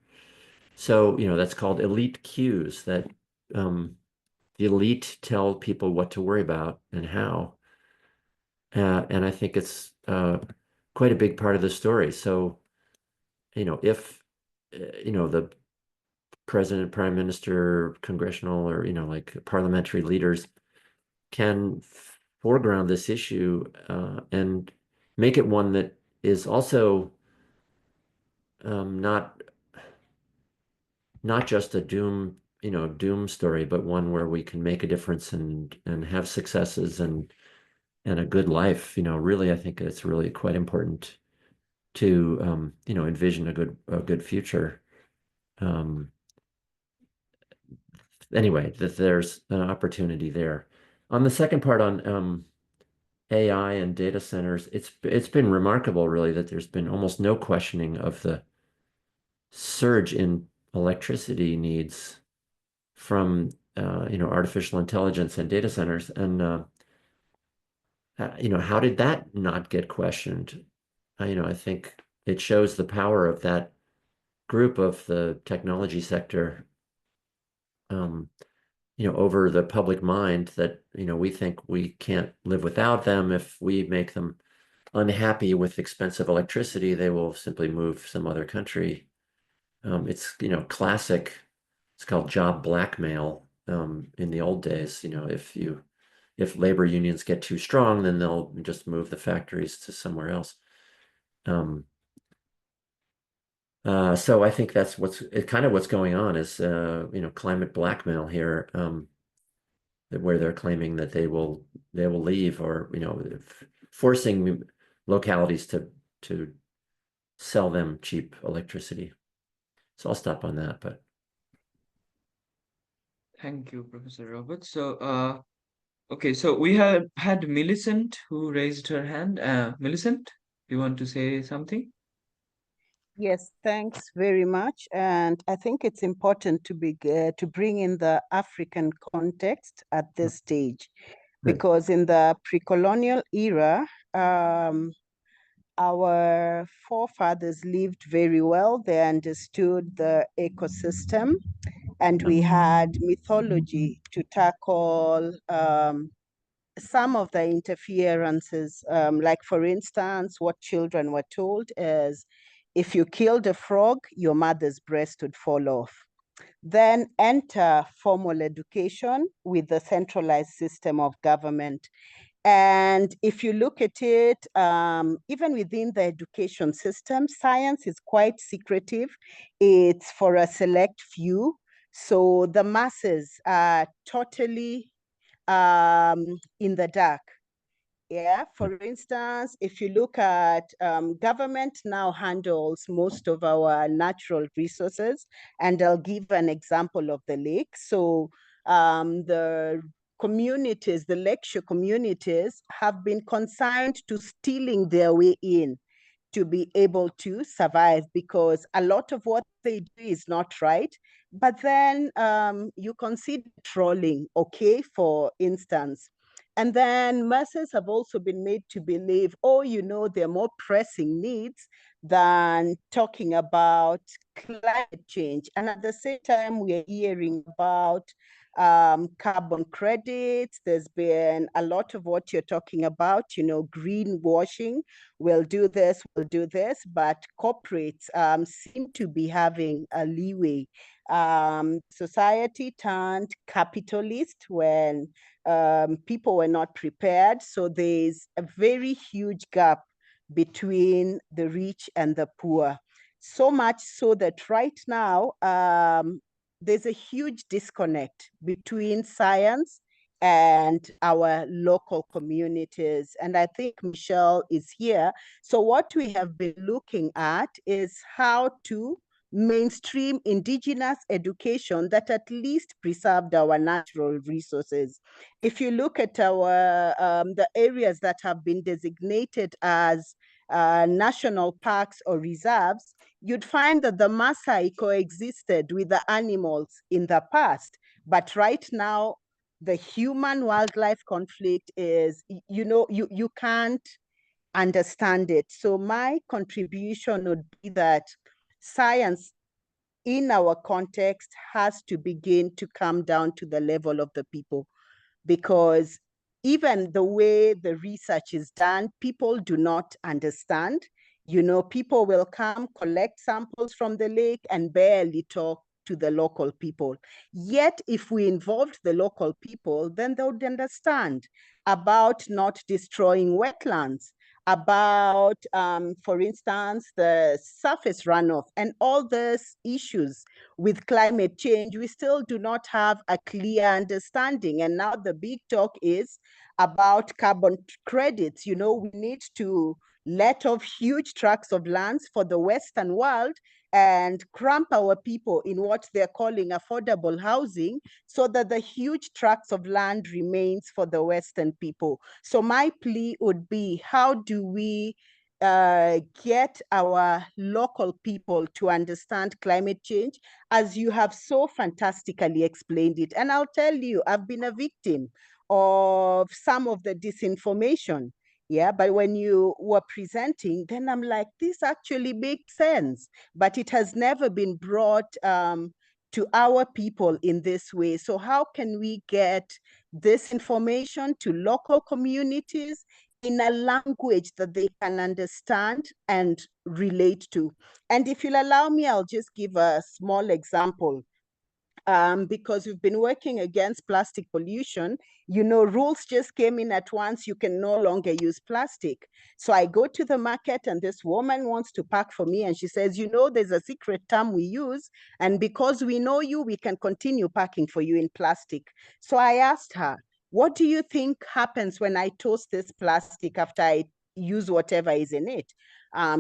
So, that's called elite cues, that the elite tell people what to worry about and how. And I think it's quite a big part of the story. So, if, the president, prime minister, congressional, or, like parliamentary leaders can foreground this issue and make it one that is also not just a doom story, but one where we can make a difference and have successes and a good life. Really, I think it's really quite important to envision a good future. Anyway, that there's an opportunity there. On the second part on AI and data centers, it's been remarkable, really, that there's been almost no questioning of the surge in electricity needs from artificial intelligence and data centers. And how did that not get questioned? I think it shows the power of that group of the technology sector, over the public mind, that we think we can't live without them. If we make them unhappy with expensive electricity, they will simply move some other country. It's classic. It's called job blackmail. In the old days, if labor unions get too strong, then they'll just move the factories to somewhere else. So I think that's what's going on is climate blackmail here, where they're claiming that they will leave, or forcing localities to sell them cheap electricity. So I'll stop on that. But Thank you, Professor Robert. So, okay, so we have had Millicent who raised her hand. Millicent, you want to say something? Yes, thanks very much. And I think it's important to bring in the African context at this stage, because in the pre-colonial era, our forefathers lived very well. They understood the ecosystem, and we had mythology to tackle some of the interferences. Like, for instance, what children were told is, if you killed a frog, your mother's breast would fall off. Then enter formal education with the centralized system of government. And if you look at it, even within the education system, science is quite secretive. It's for a select few. So the masses are totally in the dark. Yeah, for instance, if you look at government now handles most of our natural resources, and I'll give an example of the lake. So the communities, the lakeshore communities have been consigned to stealing their way in to be able to survive, because a lot of what they do is not right. But then you consider trolling, okay, for instance. And then masses have also been made to believe, oh, you know, there are more pressing needs than talking about climate change. And at the same time, we are hearing about carbon credits. There's been a lot of what you're talking about, you know, greenwashing. We'll do this, but corporates seem to be having a leeway. Society turned capitalist when people were not prepared. So there's a very huge gap between the rich and the poor. So much so that right now, there's a huge disconnect between science and our local communities. And I think Michelle is here. So what we have been looking at is how to mainstream indigenous education that at least preserved our natural resources. If you look at our the areas that have been designated as national parks or reserves, you'd find that the Maasai coexisted with the animals in the past. But right now, the human-wildlife conflict is, you know, you can't understand it. So my contribution would be that science in our context has to begin to come down to the level of the people, because even the way the research is done, people do not understand. You know, people will come, collect samples from the lake and barely talk to the local people. Yet, if we involved the local people, then they would understand about not destroying wetlands, about, for instance, the surface runoff and all these issues with climate change. We still do not have a clear understanding. And now the big talk is about carbon credits. You know, we need to let off huge tracts of lands for the Western world and cramp our people in what they're calling affordable housing, so that the huge tracts of land remains for the Western people. So my plea would be, how do we get our local people to understand climate change, as you have so fantastically explained it? And I'll tell you, I've been a victim of some of the disinformation. Yeah, but when you were presenting, then I'm like, this actually makes sense, but it has never been brought to our people in this way. So how can we get this information to local communities in a language that they can understand and relate to? And if you'll allow me, I'll just give a small example. Because we've been working against plastic pollution, you know, rules just came in at once. You can no longer use plastic. So I go to the market and this woman wants to pack for me. And she says, you know, there's a secret term we use. And because we know you, we can continue packing for you in plastic. So I asked her, what do you think happens when I toast this plastic after I use whatever is in it?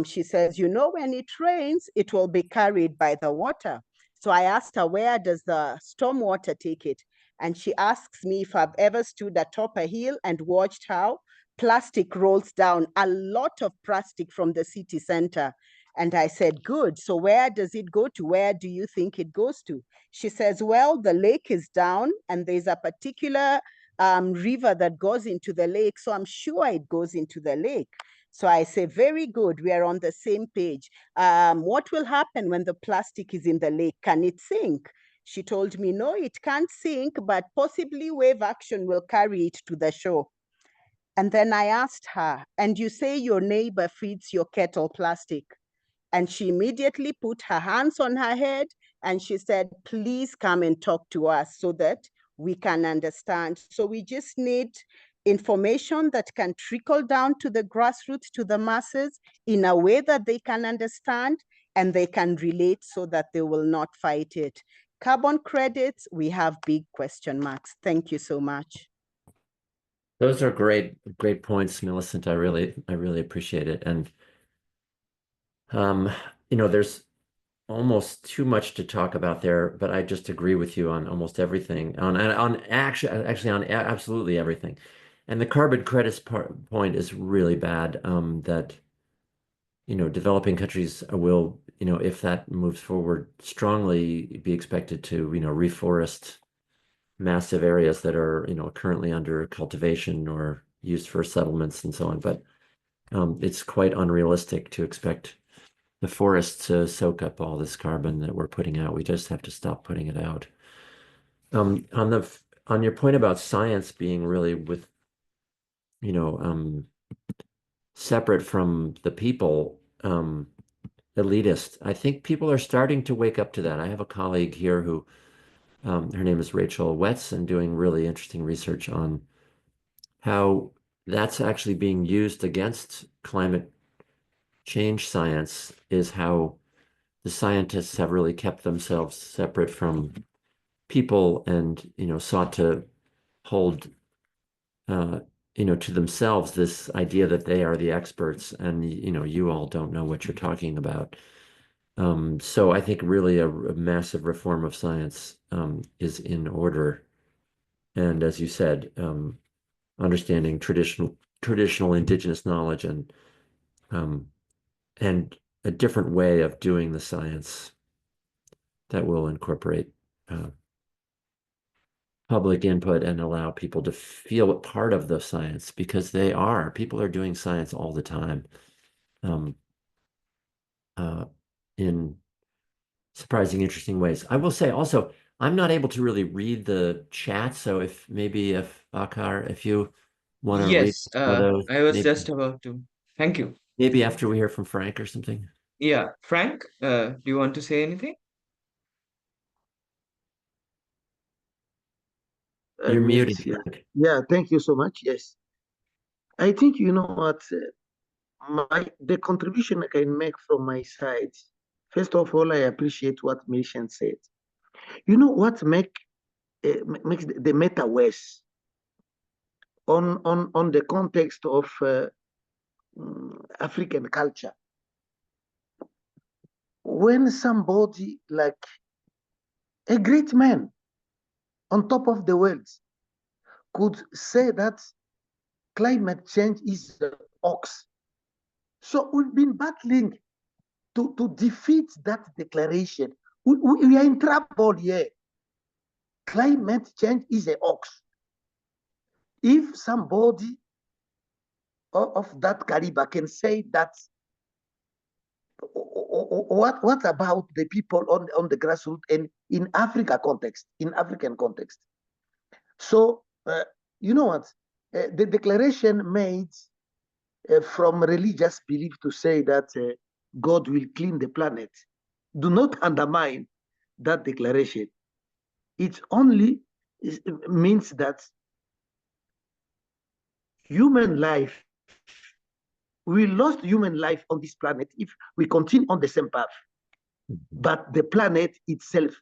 She says, you know, when it rains, it will be carried by the water. So I asked her, where does the stormwater take it? And she asks me if I've ever stood atop a hill and watched how plastic rolls down, a lot of plastic from the city center. And I said, good. So where does it go to? Where do you think it goes to? She says, well, the lake is down and there's a particular river that goes into the lake. So I'm sure it goes into the lake. So I say, very good, we are on the same page. What will happen when the plastic is in the lake? Can it sink? She told me, no, it can't sink, but possibly wave action will carry it to the shore. And then I asked her, and you say your neighbor feeds your kettle plastic? And she immediately put her hands on her head And she said, please come and talk to us so that we can understand. So we just need information that can trickle down to the grassroots, to the masses, in a way that they can understand and they can relate so that they will not fight it. Carbon credits, we have big question marks. Thank you so much. Those are great points, Millicent. I really appreciate it. And there's almost too much to talk about there, but I just agree with you on almost everything. On actually on absolutely everything. And the carbon credits point is really bad. That developing countries will, if that moves forward strongly, be expected to, reforest massive areas that are, currently under cultivation or used for settlements and so on. But it's quite unrealistic to expect the forests to soak up all this carbon that we're putting out. We just have to stop putting it out. On your point about science being really with, separate from the people, elitist, I think people are starting to wake up to that. I have a colleague here who, her name is Rachel Wetson, doing really interesting research on how that's actually being used against climate change science, is how the scientists have really kept themselves separate from people and, sought to hold, to themselves this idea that they are the experts and, you all don't know what you're talking about. So I think really a massive reform of science is in order. And as you said, understanding traditional indigenous knowledge and a different way of doing the science that will incorporate public input and allow people to feel part of the science, because people are doing science all the time in surprising, interesting ways. I will say also, I'm not able to really read the chat. So if Akar, if you want to read Yes, some of those, I was just about to. Thank you. maybe after we hear from Frank or something. Yeah, Frank, do you want to say anything? You're Yes, muted, yes. Frank. Yeah, thank you so much. Yes. I think you know what the contribution I can make from my side. First of all, I appreciate what Mission said. You know what makes the matter worse on the context of African culture. When somebody like a great man on top of the world could say that climate change is the ox. So we've been battling to defeat that declaration. We are in trouble here. Climate change is a ox. If somebody of that caliber can say that, what about the people on the grassroots and in African context? So, you know what? The declaration made from religious belief to say that God will clean the planet. Do not undermine that declaration. It only means that human life, we lost human life on this planet if we continue on the same path. But the planet itself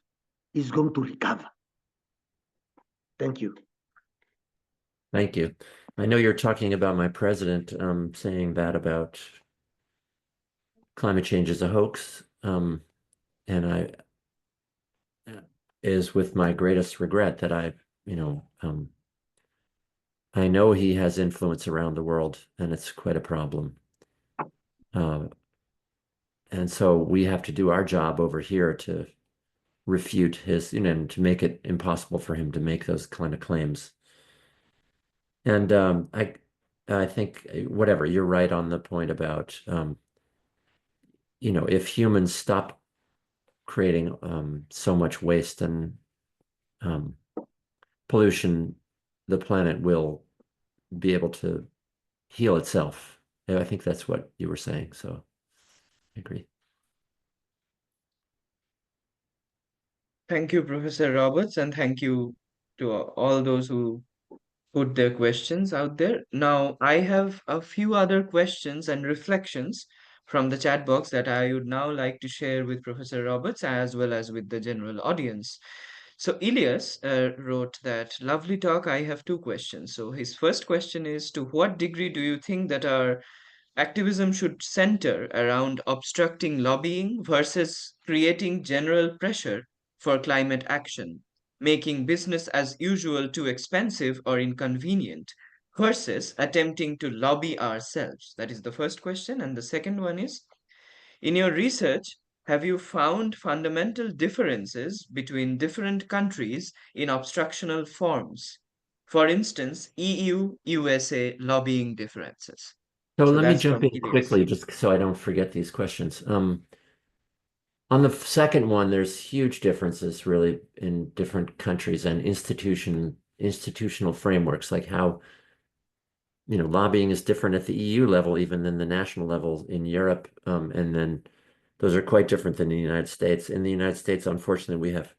is going to recover. Thank you. Thank you. I know you're talking about my president saying that about climate change is a hoax. And is with my greatest regret that I know he has influence around the world, and it's quite a problem. And so we have to do our job over here to refute his, and to make it impossible for him to make those kind of claims. And I think whatever, you're right on the point about, if humans stop creating so much waste and pollution, the planet will be able to heal itself. I think that's what you were saying. So I agree. Thank you, Professor Roberts, and thank you to all those who put their questions out there. Now, I have a few other questions and reflections from the chat box that I would now like to share with Professor Roberts as well as with the general audience. So, Elias wrote that lovely talk. I have two questions. So, his first question is, to what degree do you think that our activism should center around obstructing lobbying versus creating general pressure for climate action, making business as usual too expensive or inconvenient, versus attempting to lobby ourselves? That is the first question. And the second one is, in your research, have you found fundamental differences between different countries in obstructional forms? For instance, EU, USA lobbying differences. So So let me that's jump from in Elias. quickly, just so I don't forget these questions. On the second one, there's huge differences really in different countries and institutional frameworks, like how, lobbying is different at the EU level even than the national level in Europe. And then those are quite different than the United States. In the United States, unfortunately, we have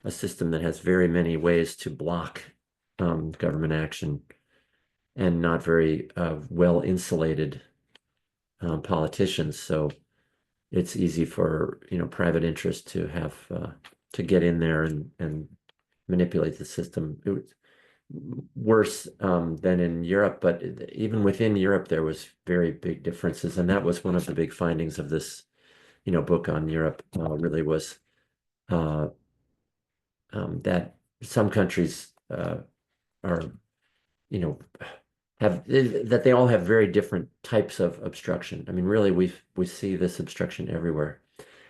a system that has very many ways to block government action and not very well insulated politicians. So it's easy for private interest to have to get in there and manipulate the system. It was worse than in Europe, but even within Europe there was very big differences, and that was one of the big findings of this book on Europe. Really was that some countries are have that they all have very different types of obstruction. I mean, really, we see this obstruction everywhere.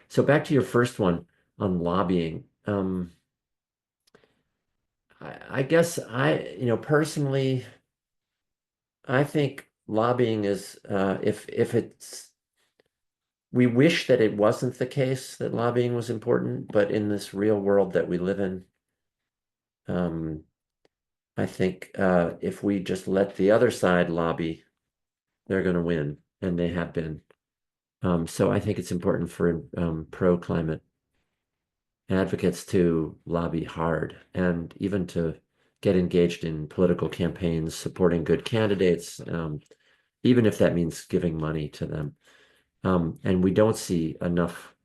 So back to your first one on lobbying. I guess personally, I think lobbying is if it's we wish that it wasn't the case that lobbying was important, but in this real world that we live in, I think if we just let the other side lobby, they're going to win, and they have been. So I think it's important for pro-climate advocates to lobby hard and even to get engaged in political campaigns, supporting good candidates, even if that means giving money to them. And we don't see enough,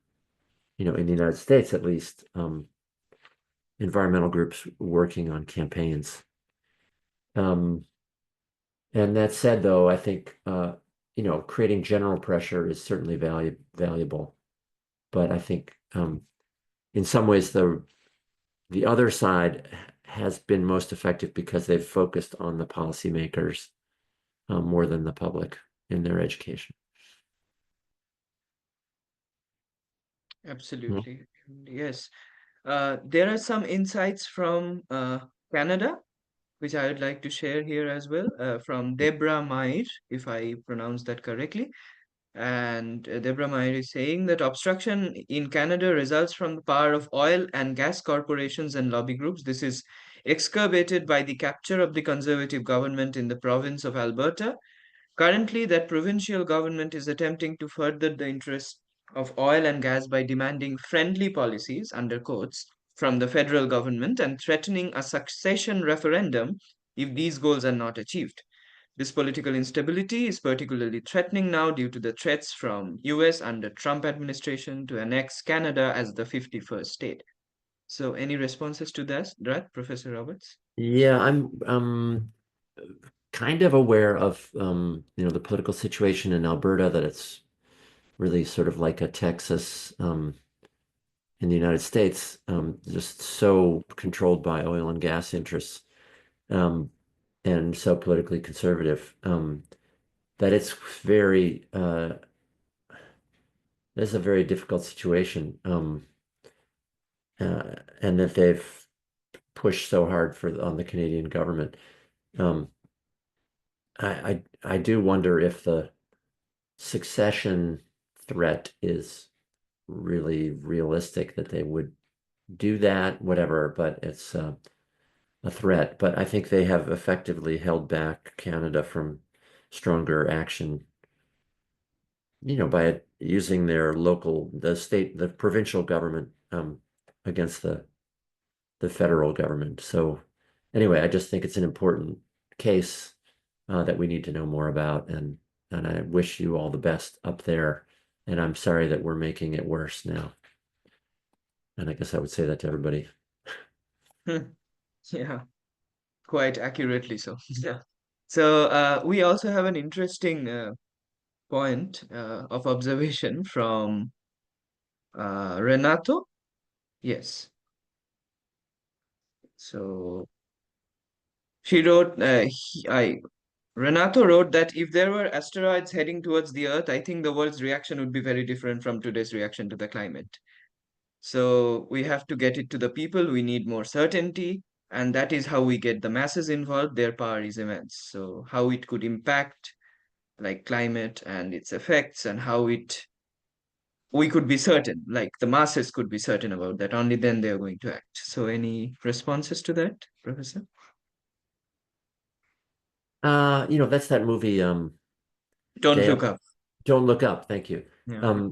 in the United States at least, environmental groups working on campaigns. And that said, though, I think creating general pressure is certainly valuable, but I think in some ways the other side has been most effective because they've focused on the policymakers more than the public in their education. Absolutely. Yes. There are some insights from Canada, which I would like to share here as well, from Debra Mair, if I pronounce that correctly. And Debra Mair is saying that obstruction in Canada results from the power of oil and gas corporations and lobby groups. This is exacerbated by the capture of the Conservative government in the province of Alberta. Currently, that provincial government is attempting to further the interests of oil and gas by demanding friendly policies, under quotes, from the federal government and threatening a succession referendum if these goals are not achieved. This political instability is particularly threatening now due to the threats from US under Trump administration to annex Canada as the 51st state. So any responses to that, Professor Roberts? Yeah, I'm kind of aware of the political situation in Alberta, that it's really sort of like a Texas in the United States, just so controlled by oil and gas interests, and so politically conservative, that it's a very difficult situation, and that they've pushed so hard on the Canadian government. I do wonder if the succession threat is really realistic, that they would do that, whatever, but it's a threat. But I think they have effectively held back Canada from stronger action, by using the provincial government against the federal government. So anyway, I just think it's an important case that we need to know more about, and I wish you all the best up there. And I'm sorry that we're making it worse now. And I guess I would say that to everybody. Yeah, quite accurately so. Yeah. So we also have an interesting point of observation from Renato. Yes. So she wrote, Renato wrote that if there were asteroids heading towards the Earth, I think the world's reaction would be very different from today's reaction to the climate. So we have to get it to the people. We need more certainty. And that is how we get the masses involved. Their power is immense. So how it could impact like climate and its effects, and how we could be certain, like the masses could be certain about that. Only then they are going to act. So any responses to that, Professor? That's that movie, Don't Day look Up, up. Don't Look Up. Thank you. Yeah.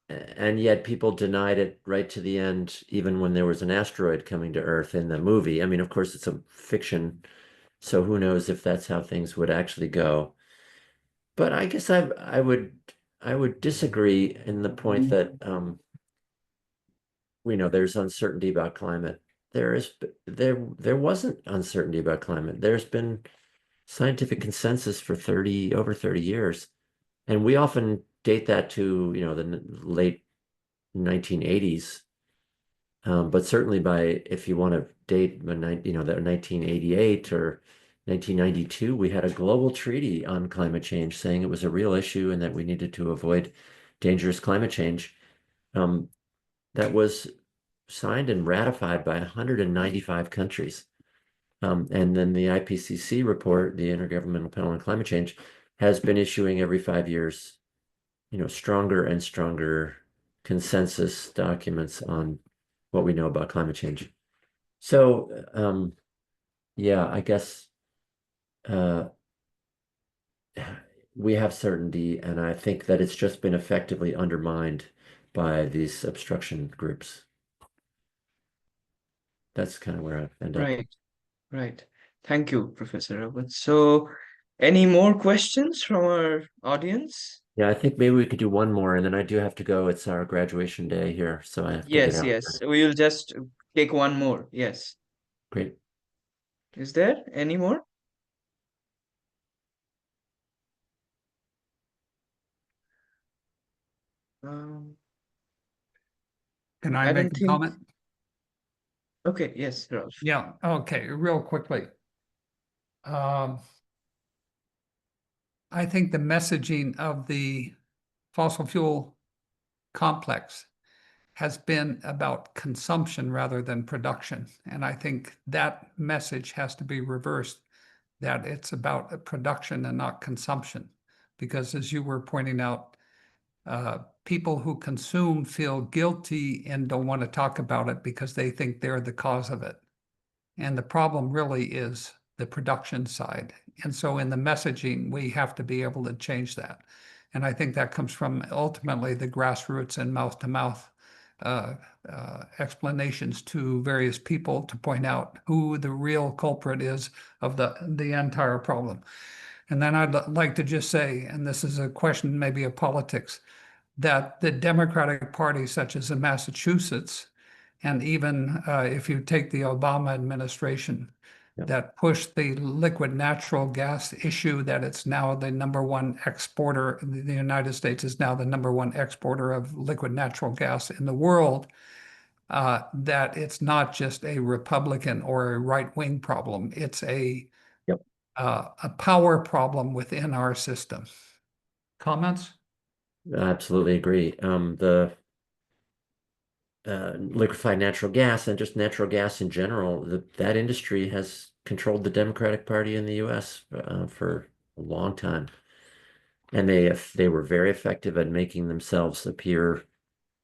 And yet people denied it right to the end, even when there was an asteroid coming to Earth in the movie. I mean, of course, it's a fiction, so who knows if that's how things would actually go. But I guess I would disagree in the point that we know there's uncertainty about climate. There wasn't uncertainty about climate. There's been scientific consensus for over 30 years. And we often date that to, the late 1980s. But certainly if you want to date, the 1988 or 1992, we had a global treaty on climate change saying it was a real issue and that we needed to avoid dangerous climate change. That was signed and ratified by 195 countries. And then the IPCC report, the Intergovernmental Panel on Climate Change, has been issuing every 5 years, stronger and stronger consensus documents on what we know about climate change. So, yeah, I guess we have certainty, and I think that it's just been effectively undermined by these obstruction groups. That's kind of where I end up. Right. Thank you, Professor Roberts. So any more questions from our audience? Yeah, I think maybe we could do one more, and then I do have to go. It's our graduation day here, so I have to get out. Yes. We will just take one more. Yes. Great. Is there any more? Um, Can I I make don't a think. comment? Okay, yes, Ralph. Yeah, okay, real quickly. I think the messaging of the fossil fuel complex has been about consumption rather than production. And I think that message has to be reversed, that it's about production and not consumption. Because as you were pointing out, people who consume feel guilty and don't want to talk about it because they think they're the cause of it. And the problem really is the production side. And so in the messaging, we have to be able to change that. And I think that comes from ultimately the grassroots and mouth-to-mouth explanations to various people to point out who the real culprit is of the entire problem. And then I'd like to just say, and this is a question maybe of politics, that the Democratic Party, such as in Massachusetts, and even if you take the Obama administration, that pushed the liquid natural gas issue, that it's now the number one exporter. The United States is now the number one exporter of liquid natural gas in the world. That it's not just a Republican or a right-wing problem. It's a power problem within our system. Comments? I absolutely agree. The liquefied natural gas and just natural gas in general, that industry has controlled the Democratic Party in the U.S. For a long time. And they were very effective at making themselves appear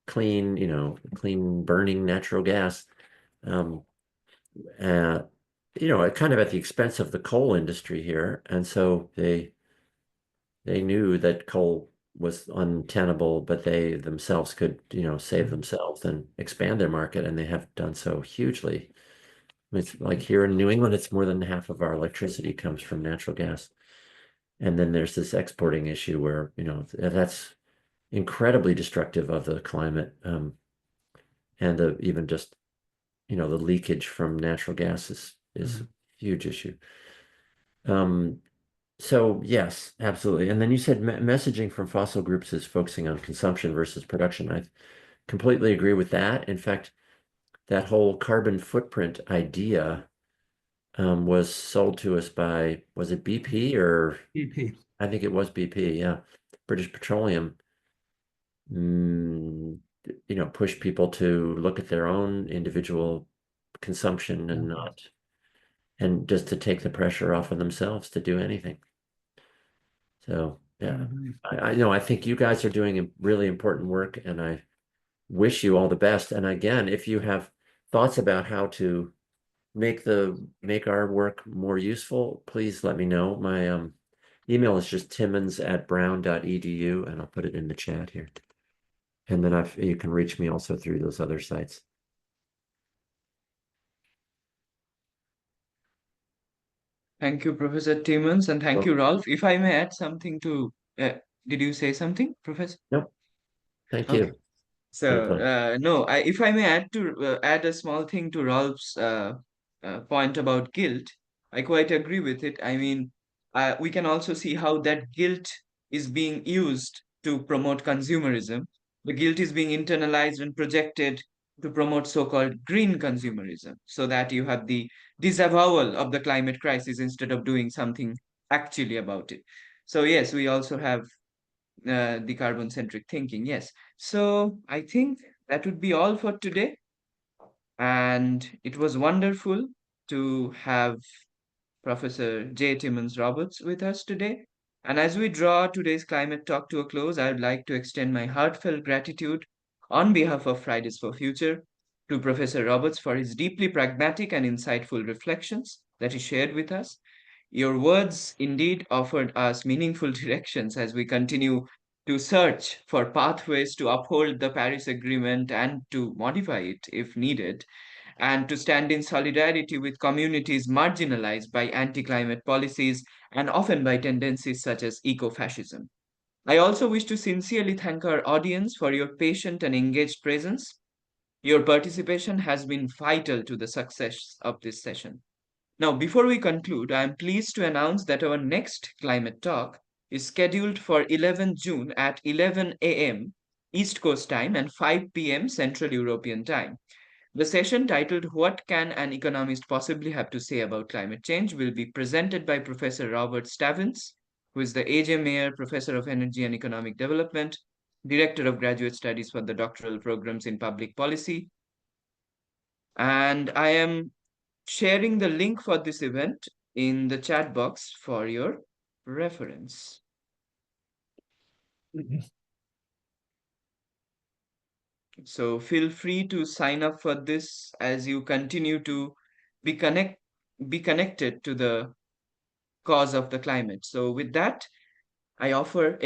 clean, clean burning natural gas. Kind of at the expense of the coal industry here. And so they knew that coal was untenable, but they themselves could, save themselves and expand their market, and they have done so hugely. I mean, it's like here in New England, it's more than half of our electricity comes from natural gas. And then there's this exporting issue where, that's incredibly destructive of the climate, and even just, the leakage from natural gas is a huge issue. So yes, absolutely. And then you said messaging from fossil groups is focusing on consumption versus production. I completely agree with that. In fact, that whole carbon footprint idea was sold to us by, was it BP or? BP. I think it was BP, yeah. British Petroleum, push people to look at their own individual consumption and just to take the pressure off of themselves to do anything. So yeah, I know, I think you guys are doing really important work, and I wish you all the best. And again, if you have thoughts about how to make our work more useful, please let me know. My email is just timmons@brown.edu, and I'll put it in the chat here. And then you can reach me also through those other sites. Thank you, Professor Timmons, and thank you, Rolf. If I may add something to, did you say something, Professor? Nope. Thank Okay. you. So, no, if I may add a small thing to Rolf's point about guilt, I quite agree with it. I mean, we can also see how that guilt is being used to promote consumerism. The guilt is being internalized and projected to promote so-called green consumerism, so that you have the disavowal of the climate crisis instead of doing something actually about it. So yes, we also have the carbon centric thinking. Yes. So I think that would be all for today. And it was wonderful to have Professor J. Timmons Roberts with us today. And as we draw today's climate talk to a close, I would like to extend my heartfelt gratitude on behalf of Fridays for Future to Professor Roberts for his deeply pragmatic and insightful reflections that he shared with us. Your words indeed offered us meaningful directions as we continue to search for pathways to uphold the Paris Agreement and to modify it if needed, and to stand in solidarity with communities marginalized by anti climate policies and often by tendencies such as eco fascism. I also wish to sincerely thank our audience for your patient and engaged presence. Your participation has been vital to the success of this session. Now, before we conclude, I am pleased to announce that our next climate talk is scheduled for 11 June at 11 a.m. East Coast time and 5 p.m. Central European time. The session titled What Can an Economist Possibly Have to Say About Climate Change will be presented by Professor Robert Stavins, who is the A.J. Mayer Professor of Energy and Economic Development, Director of Graduate Studies for the Doctoral Programs in Public Policy. And I am sharing the link for this event in the chat box for your reference. So feel free to sign up for this as you continue to be connected to the cause of the climate. So with that, I offer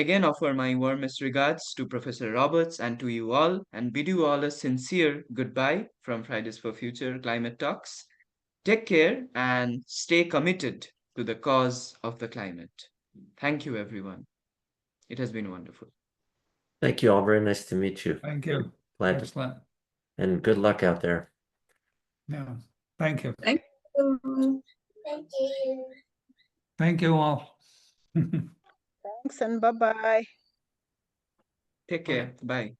my warmest regards to Professor Roberts and to you all, and bid you all a sincere goodbye from Fridays for Future Climate Talks. Take care and stay committed to the cause of the climate. Thank you, everyone. It has been wonderful. Thank you all. Very nice to meet you. Thank you. Excellent. And good luck out there. Yeah. Thank you. Thank you. Thank you. Thank you all. Thanks and bye-bye. Take care. Bye.